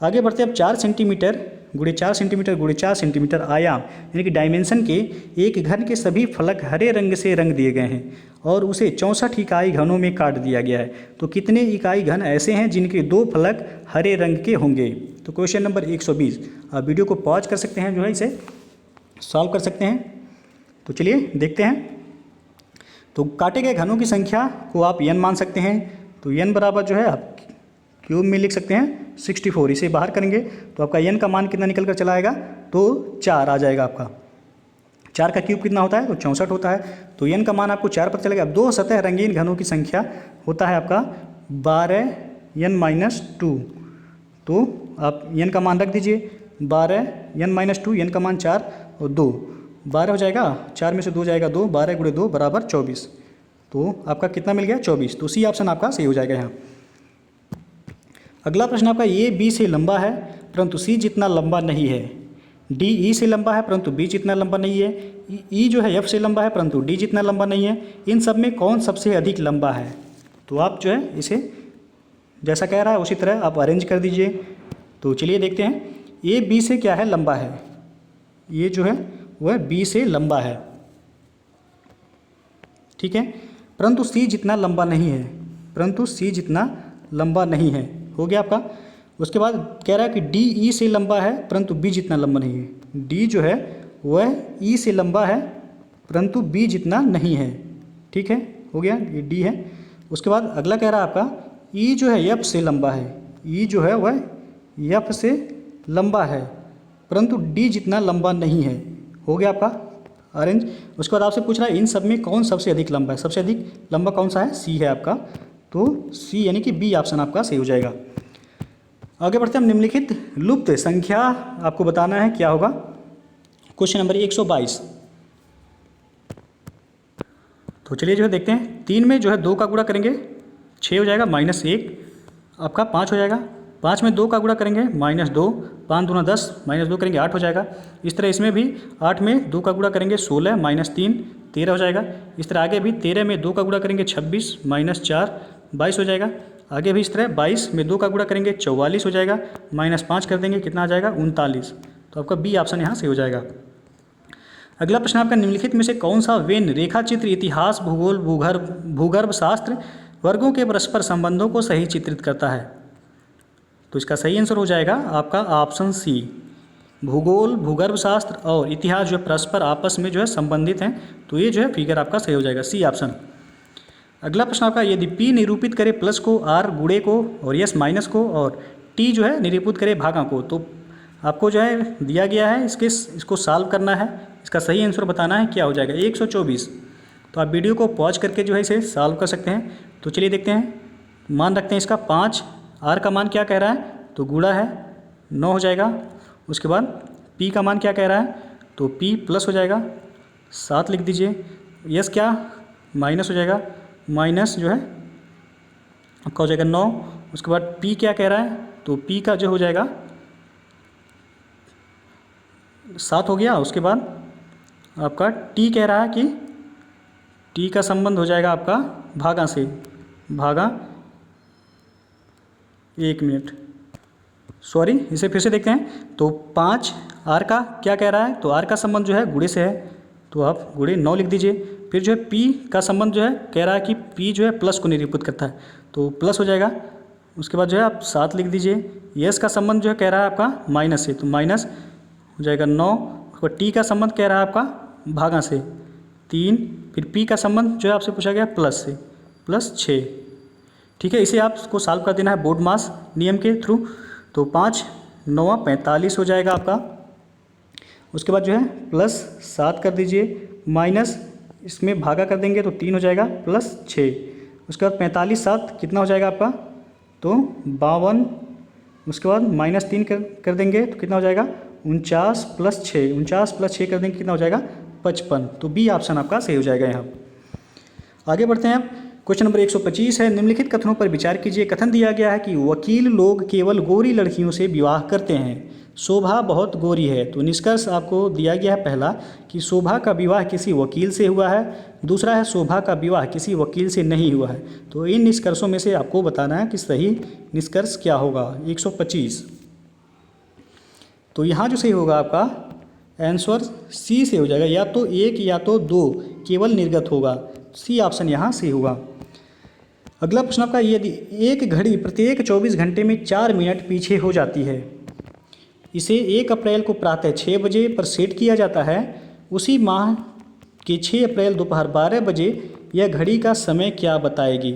आगे बढ़ते हैं अब 4 सेंटीमीटर × 4 सेंटीमीटर × 4 सेंटीमीटर आयाम यानी कि डायमेंशन के एक घन के सभी फलक हरे रंग से रंग दिए गए हैं और उसे 64 इकाई घनों में काट दिया गया है, तो कितने इकाई घन ऐसे हैं जिनके 2 फलक हरे रंग के होंगे। तो क्वेश्चन नंबर 120, आप वीडियो को पॉज कर सकते हैं, जो है इसे सॉल्व कर सकते हैं। तो चलिए देखते हैं। तो काटे गए घनों की संख्या को आप n मान सकते हैं, तो n बराबर जो है आप क्यूब में लिख सकते हैं 64, इसे बाहर करेंगे तो आपका n का मान कितना निकल कर चला आएगा, तो 4 आ जाएगा आपका। 4 का क्यूब कितना होता है, तो 64 होता है, तो n का मान आपको 4 पता चलेगा। अब 2 सतह रंगीन घनों की संख्या होता है आपका 12n-2, तो आप n का मान रख दीजिए 12, n-2, n का मान 4 और 2, 12 हो जाएगा, 4 में से 2 जाएगा 2, 12 × 2 बराबर 24। तो आपका कितना मिल गया 24। तो सी ऑप्शन आपका सही हो जाएगा यहाँ। अगला प्रश्न आपका ए बी से लंबा है परंतु सी जितना लंबा नहीं है, डी ई से लंबा है परंतु बी जितना लंबा नहीं है, ई जो है एफ से लंबा है परंतु डी जितना लंबा नहीं है, इन सब में कौन सबसे अधिक लंबा है। तो आप जो है इसे जैसा कह रहा है उसी तरह आप अरेंज कर दीजिए। तो चलिए देखते हैं ए बी से क्या है लंबा है, ये जो है वह बी से लंबा है, ठीक है, परंतु सी जितना लंबा नहीं है, परंतु सी जितना लंबा नहीं है, हो गया आपका। उसके बाद कह रहा है कि डी ई से लंबा है परंतु बी जितना लंबा नहीं है, डी जो है वह ई से लंबा है परंतु बी जितना नहीं है, ठीक है, हो गया, ये डी है। उसके बाद अगला कह रहा है आपका ई जो है एफ से लंबा है, ई जो है वह एफ से लंबा है परंतु डी जितना लंबा नहीं है, हो गया आपका ऑरेंज। उसके बाद आपसे पूछ रहा है इन सब में कौन सबसे अधिक लंबा है, सबसे अधिक लंबा कौन सा है, सी है आपका। तो सी यानी कि बी ऑप्शन आपका सही हो जाएगा। आगे बढ़ते हैं हम निम्नलिखित लुप्त संख्या आपको बताना है क्या होगा। Question number 122। तो चलिए जो है देखते हैं, 3 में जो है 2 का गुणा करेंगे 6 हो जाएगा, -1 आपका 5 हो जाएगा, 5 में 2 का गुणा करेंगे -2, 5 दूना 10, -2 करेंगे 8 हो जाएगा। इस तरह इसमें भी 8 में 2 का गुणा करेंगे 16, -3 13 हो जाएगा। इस तरह आगे भी 13 में 2 का गुणा करेंगे 26, -4 22 हो जाएगा। आगे भी इस तरह 22 में 2 का गुणा करेंगे 44 हो जाएगा, -5 कर देंगे कितना आ जाएगा 39। तो आपका बी ऑप्शन यहाँ से हो जाएगा। अगला प्रश्न आपका निम्नलिखित में से कौन सा वेन रेखा चित्र इतिहास भूगोल भूगर्भ शास्त्र वर्गों के परस्पर संबंधों को सही चित्रित करता है। तो इसका सही आंसर हो जाएगा आपका ऑप्शन सी, भूगोल भूगर्भ शास्त्र और इतिहास जो परस्पर आपस में जो है संबंधित हैं। तो ये जो है फिगर आपका सही हो जाएगा, सी ऑप्शन। अगला प्रश्न आपका यदि P निरूपित करे प्लस को, R गुणे को और S माइनस को और T जो है निरूपित करे भागा को, तो आपको जो है दिया गया है इसको सॉल्व करना है। इसका सही आंसर बताना है क्या हो जाएगा 124। तो आप वीडियो को पॉज करके जो है इसे सॉल्व कर सकते हैं। तो चलिए देखते हैं, मान रखते हैं इसका 5, R का मान क्या कह रहा है, तो गुणा है 9 हो जाएगा। उसके बाद P का मान क्या कह रहा है, तो P प्लस हो जाएगा 7 लिख दीजिए। S क्या माइनस हो जाएगा, माइनस जो है आपका हो जाएगा 9। उसके बाद P क्या कह रहा है, तो P का जो हो जाएगा 7 हो गया। उसके बाद आपका T कह रहा है कि T का संबंध हो जाएगा आपका भागा से, भागा 1 मिनट, सॉरी इसे फिर से देखते हैं। तो 5 R का क्या कह रहा है, तो R का संबंध जो है गुणे से है, तो आप गुणे 9 लिख दीजिए। फिर जो है P का संबंध जो है कह रहा है कि P जो है प्लस को निरूपित करता है, तो प्लस हो जाएगा। उसके बाद जो है आप 7 लिख दीजिए। S का संबंध जो है कह रहा है आपका माइनस से, तो माइनस हो जाएगा 9। और T का संबंध कह रहा है आपका भागा से 3। फिर P का संबंध जो है आपसे पूछा गया प्लस से, प्लस 6, ठीक है। इसे आपको सॉल्व कर देना है बोर्ड मास नियम के थ्रू। तो 5 9 45 हो जाएगा आपका। उसके बाद जो है प्लस 7 कर दीजिए, माइनस इसमें भागा कर देंगे तो 3 हो जाएगा, प्लस 6। उसके बाद 45 7 कितना हो जाएगा आपका, तो 52। उसके बाद -3 कर देंगे तो कितना हो जाएगा 49 + 6, 49 + 6 कर देंगे कितना हो जाएगा 55। तो बी ऑप्शन आपका सही हो जाएगा यहाँ। आगे बढ़ते हैं आप। क्वेश्चन नंबर 125 है, निम्नलिखित कथनों पर विचार कीजिए। कथन दिया गया है कि वकील लोग केवल गोरी लड़कियों से विवाह करते हैं, शोभा बहुत गोरी है। तो निष्कर्ष आपको दिया गया है, पहला कि शोभा का विवाह किसी वकील से हुआ है, दूसरा है शोभा का विवाह किसी वकील से नहीं हुआ है। तो इन निष्कर्षों में से आपको बताना है कि सही निष्कर्ष क्या होगा। 125, तो यहाँ जो सही होगा आपका आंसर सी से हो जाएगा, या तो 1 या तो 2 केवल निर्गत होगा, सी ऑप्शन यहाँ सही होगा। अगला प्रश्न आपका, यदि एक घड़ी प्रत्येक 24 घंटे में 4 मिनट पीछे हो जाती है, इसे 1 अप्रैल को प्रातः 6 बजे पर सेट किया जाता है, उसी माह के 6 अप्रैल दोपहर 12 बजे यह घड़ी का समय क्या बताएगी।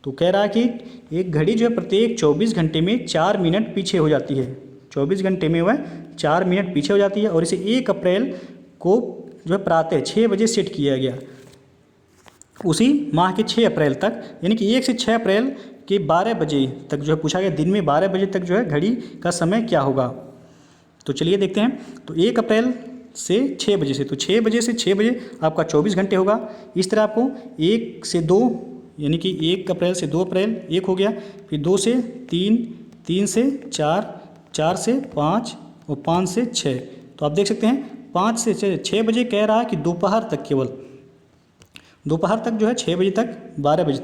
तो कह रहा है कि एक घड़ी जो है प्रत्येक 24 घंटे में 4 मिनट पीछे हो जाती है, 24 घंटे में वह 4 मिनट पीछे हो जाती है, और इसे 1 अप्रैल को जो है प्रातः 6 बजे सेट किया गया। उसी माह के 6 अप्रैल तक, यानी कि 1 से 6 अप्रैल के 12 बजे तक जो है पूछा गया, दिन में 12 बजे तक जो है घड़ी का समय क्या होगा। तो चलिए देखते हैं। तो 1 अप्रैल से 6 बजे से, तो 6 बजे से 6 बजे आपका 24 घंटे होगा। इस तरह आपको 1 से 2, यानी कि 1 अप्रैल से 2 अप्रैल 1 हो गया, फिर 2 से 3, 3 से 4, 4 से 5 और 5 से 6। तो आप देख सकते हैं 5 से 6 बजे कह रहा है कि दोपहर तक, केवल दोपहर तक जो है 6 बजे तक 12 बजे,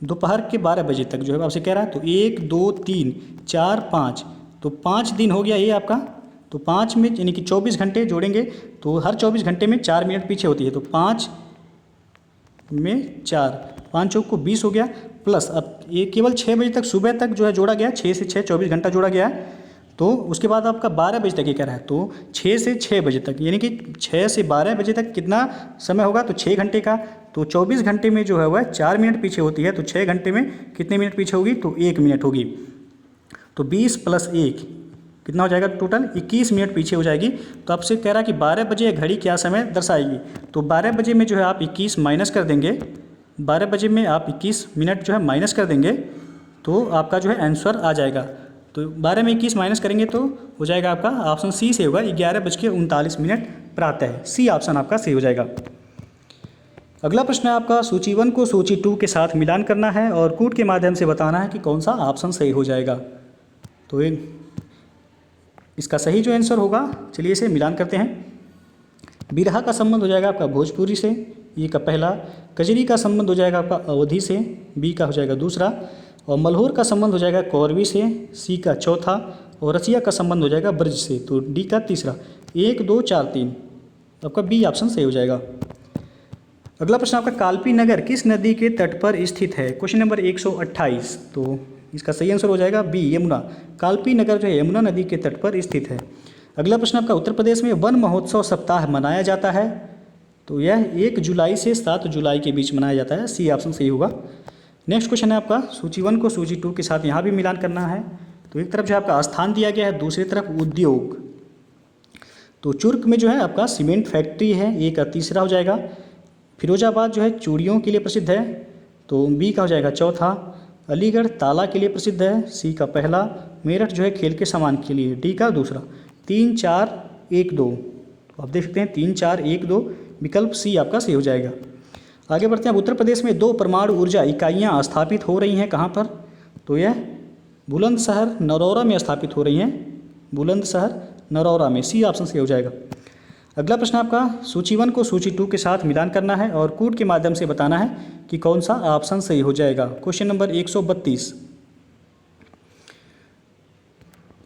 दोपहर के 12 बजे तक जो है आपसे कह रहा है। तो 1 2 3 4 5, तो 5 दिन हो गया ये आपका। तो 5 में यानी कि 24 घंटे जोड़ेंगे तो हर 24 घंटे में 4 मिनट पीछे होती है। तो 5 में 4, 5 चौक को 20 हो गया, प्लस अब ये केवल 6 बजे तक सुबह तक जो है जोड़ा गया, 6 से 6 24 घंटा जोड़ा गया है। तो उसके बाद आपका 12 बजे तक ये कह रहा है। तो 6 से 6 बजे तक, यानी कि 6 से 12 बजे तक कितना समय होगा, तो 6 घंटे का। तो 24 घंटे में जो है वह 4 मिनट पीछे होती है, तो 6 घंटे में कितने मिनट पीछे होगी, तो 1 मिनट होगी। तो 20 + 1 कितना हो जाएगा, टोटल 21 मिनट पीछे हो जाएगी। तो आपसे कह रहा है कि 12 बजे घड़ी क्या समय दर्शाएगी। तो 12 बजे में जो है आप 21 माइनस कर देंगे, 12 बजे में आप 21 मिनट जो है माइनस कर देंगे, तो आपका जो है आंसर आ जाएगा। तो 12 में 21 माइनस करेंगे तो हो जाएगा आपका ऑप्शन सी से होगा 11:39 प्रातः। सी ऑप्शन आपका सही हो जाएगा। अगला प्रश्न है आपका, सूची 1 को सूची 2 के साथ मिलान करना है और कूट के माध्यम से बताना है कि कौन सा ऑप्शन सही हो जाएगा। तो इसका सही जो आंसर होगा, चलिए इसे मिलान करते हैं। बिरहा का संबंध हो जाएगा आपका भोजपुरी से, ये का पहला। कजरी का संबंध हो जाएगा आपका अवधी से, बी का हो जाएगा दूसरा। और मल्होर का संबंध हो जाएगा कौरवी से, सी का चौथा। और रसिया का संबंध हो जाएगा ब्रज से, तो डी का तीसरा। 1 2 4 3 आपका बी ऑप्शन सही हो जाएगा। अगला प्रश्न आपका, कालपी नगर किस नदी के तट पर स्थित है। Question number 128। तो इसका सही आंसर हो जाएगा बी, यमुना। कालपी नगर जो है यमुना नदी के तट पर स्थित है। अगला प्रश्न आपका, उत्तर प्रदेश में वन महोत्सव सप्ताह मनाया जाता है। तो यह 1 जुलाई से 7 जुलाई के बीच मनाया जाता है। सी ऑप्शन सही होगा। नेक्स्ट क्वेश्चन है आपका, सूची 1 को सूची 2 के साथ यहाँ भी मिलान करना है। तो एक तरफ जो आपका स्थान दिया गया है, दूसरी तरफ उद्योग। तो चुर्क में जो है आपका सीमेंट फैक्ट्री है, ए का तीसरा हो जाएगा। फिरोजाबाद जो है चूड़ियों के लिए प्रसिद्ध है, तो बी का हो जाएगा चौथा। अलीगढ़ ताला के लिए प्रसिद्ध है, सी का पहला। मेरठ जो है खेल के सामान के लिए, डी का दूसरा। 3 4 1 2, तो आप देख सकते हैं 3 4 1 2, विकल्प सी आपका सही हो जाएगा। आगे बढ़ते हैं। उत्तर प्रदेश में 2 परमाणु ऊर्जा इकाइयाँ स्थापित हो रही हैं, कहाँ पर। तो यह बुलंदशहर नरौरा में स्थापित हो रही हैं, बुलंदशहर नरौरा में। सी ऑप्शन सही हो जाएगा। अगला प्रश्न आपका, सूची 1 को सूची 2 के साथ मिलान करना है और कूट के माध्यम से बताना है कि कौन सा ऑप्शन सही हो जाएगा। Question number 132।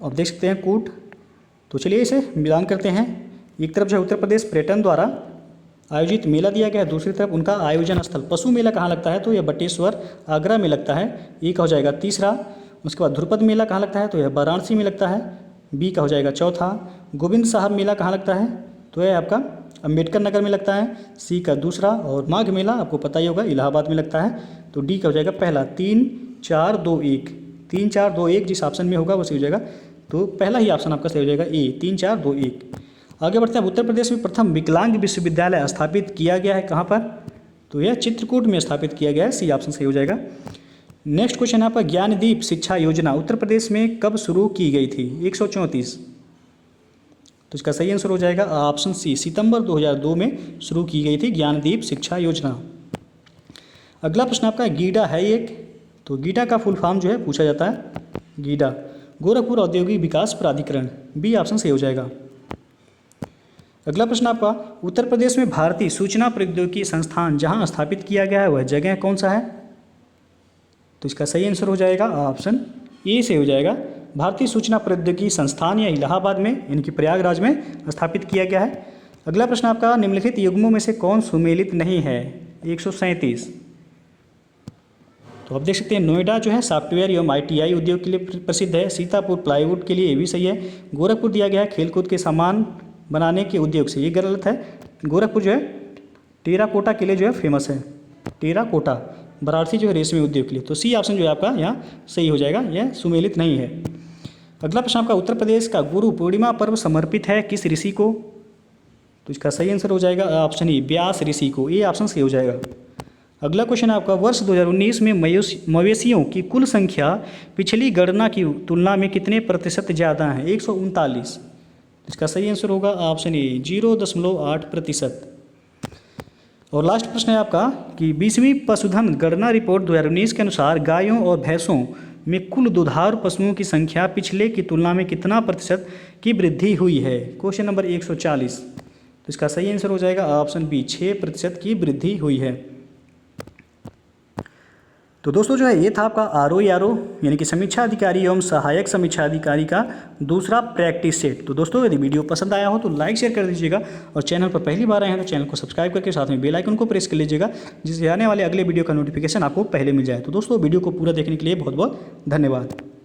आप देख सकते हैं कूट। तो चलिए इसे मिलान करते हैं। एक तरफ जो है उत्तर प्रदेश पर्यटन द्वारा आयोजित मेला दिया गया है, दूसरी तरफ उनका आयोजन स्थल पशु मेला कहाँ लगता है, तो यह बटेश्वर आगरा में लगता है, ए का हो जाएगा तीसरा। उसके बाद ध्रुपद मेला कहाँ लगता है, तो यह वाराणसी में लगता है, बी का हो जाएगा चौथा। गोविंद साहब मेला कहाँ लगता है, तो यह आपका अम्बेडकर नगर में लगता है, सी का दूसरा। और माघ मेला आपको पता ही होगा इलाहाबाद में लगता है, तो डी का हो जाएगा पहला। 3 4 2 1, 3 4 2 1 जिस ऑप्शन में होगा वो सही हो जाएगा। तो पहला ही ऑप्शन आपका सही हो जाएगा, ए 3 4 2 1। आगे बढ़ते हैं। उत्तर प्रदेश में प्रथम विकलांग विश्वविद्यालय स्थापित किया गया है, कहाँ पर, तो यह चित्रकूट में स्थापित किया गया है, सी ऑप्शन सही हो जाएगा। नेक्स्ट क्वेश्चन है आपका, ज्ञानदीप शिक्षा योजना उत्तर प्रदेश में कब शुरू की गई थी। 134, तो इसका सही आंसर हो जाएगा ऑप्शन सी, सितंबर 2002 में शुरू की गई थी ज्ञानदीप शिक्षा योजना। अगला प्रश्न आपका, गीडा है एक। तो गीडा का फुल फॉर्म जो है पूछा जाता है, गीडा गोरखपुर औद्योगिक विकास प्राधिकरण, बी ऑप्शन सही हो जाएगा। अगला प्रश्न आपका, उत्तर प्रदेश में भारतीय सूचना प्रौद्योगिकी संस्थान जहां स्थापित किया गया है वह जगह कौन सा है, तो इसका सही आंसर हो जाएगा ऑप्शन ए से हो जाएगा। भारतीय सूचना प्रौद्योगिकी संस्थान या इलाहाबाद में, यानी कि प्रयागराज में स्थापित किया गया है। अगला प्रश्न आपका, निम्नलिखित युग्मों में से कौन सुमेलित नहीं है। 137, तो आप देख सकते हैं नोएडा जो है सॉफ्टवेयर एवं ITI उद्योग के लिए प्रसिद्ध है, सीतापुर प्लाईवुड के लिए, ये भी सही है। गोरखपुर दिया गया है खेलकूद के सामान बनाने के उद्योग से, ये गलत है। गोरखपुर जो है टेराकोटा के लिए जो है फेमस है, टेराकोटा। वाराणसी जो है रेशमी उद्योग के लिए, तो सी ऑप्शन जो है आपका यहाँ सही हो जाएगा, यह सुमेलित नहीं है। अगला प्रश्न आपका, उत्तर प्रदेश का गुरु पूर्णिमा पर्व समर्पित है किस ऋषि को, तो इसका सही आंसर हो जाएगा ऑप्शन ई, व्यास ऋषि को, ये ऑप्शन सही हो जाएगा। अगला क्वेश्चन है आपका, वर्ष 2019 में मवेशियों की कुल संख्या पिछली गणना की तुलना में कितने प्रतिशत ज़्यादा है? 139। इसका सही आंसर होगा ऑप्शन ए 0.8%। और लास्ट प्रश्न है आपका कि 20वीं पशुधन गणना रिपोर्ट 2019 के अनुसार गायों और भैंसों में कुल दुधारू पशुओं की संख्या पिछले की तुलना में कितना प्रतिशत की वृद्धि हुई है? Question number 140। तो इसका सही आंसर हो जाएगा ऑप्शन बी 6% की वृद्धि हुई है। तो दोस्तों जो है ये था आपका ROE यानी कि समीक्षा अधिकारी एवं सहायक समीक्षा अधिकारी का दूसरा प्रैक्टिस सेट। तो दोस्तों यदि वीडियो पसंद आया हो तो लाइक शेयर कर दीजिएगा और चैनल पर पहली बार आए हैं तो चैनल को सब्सक्राइब करके साथ में बेल आइकन को प्रेस कर लीजिएगा, जिससे आने वाले अगले वीडियो का नोटिफिकेशन आपको पहले मिल जाए। तो दोस्तों वीडियो को पूरा देखने के लिए बहुत बहुत धन्यवाद।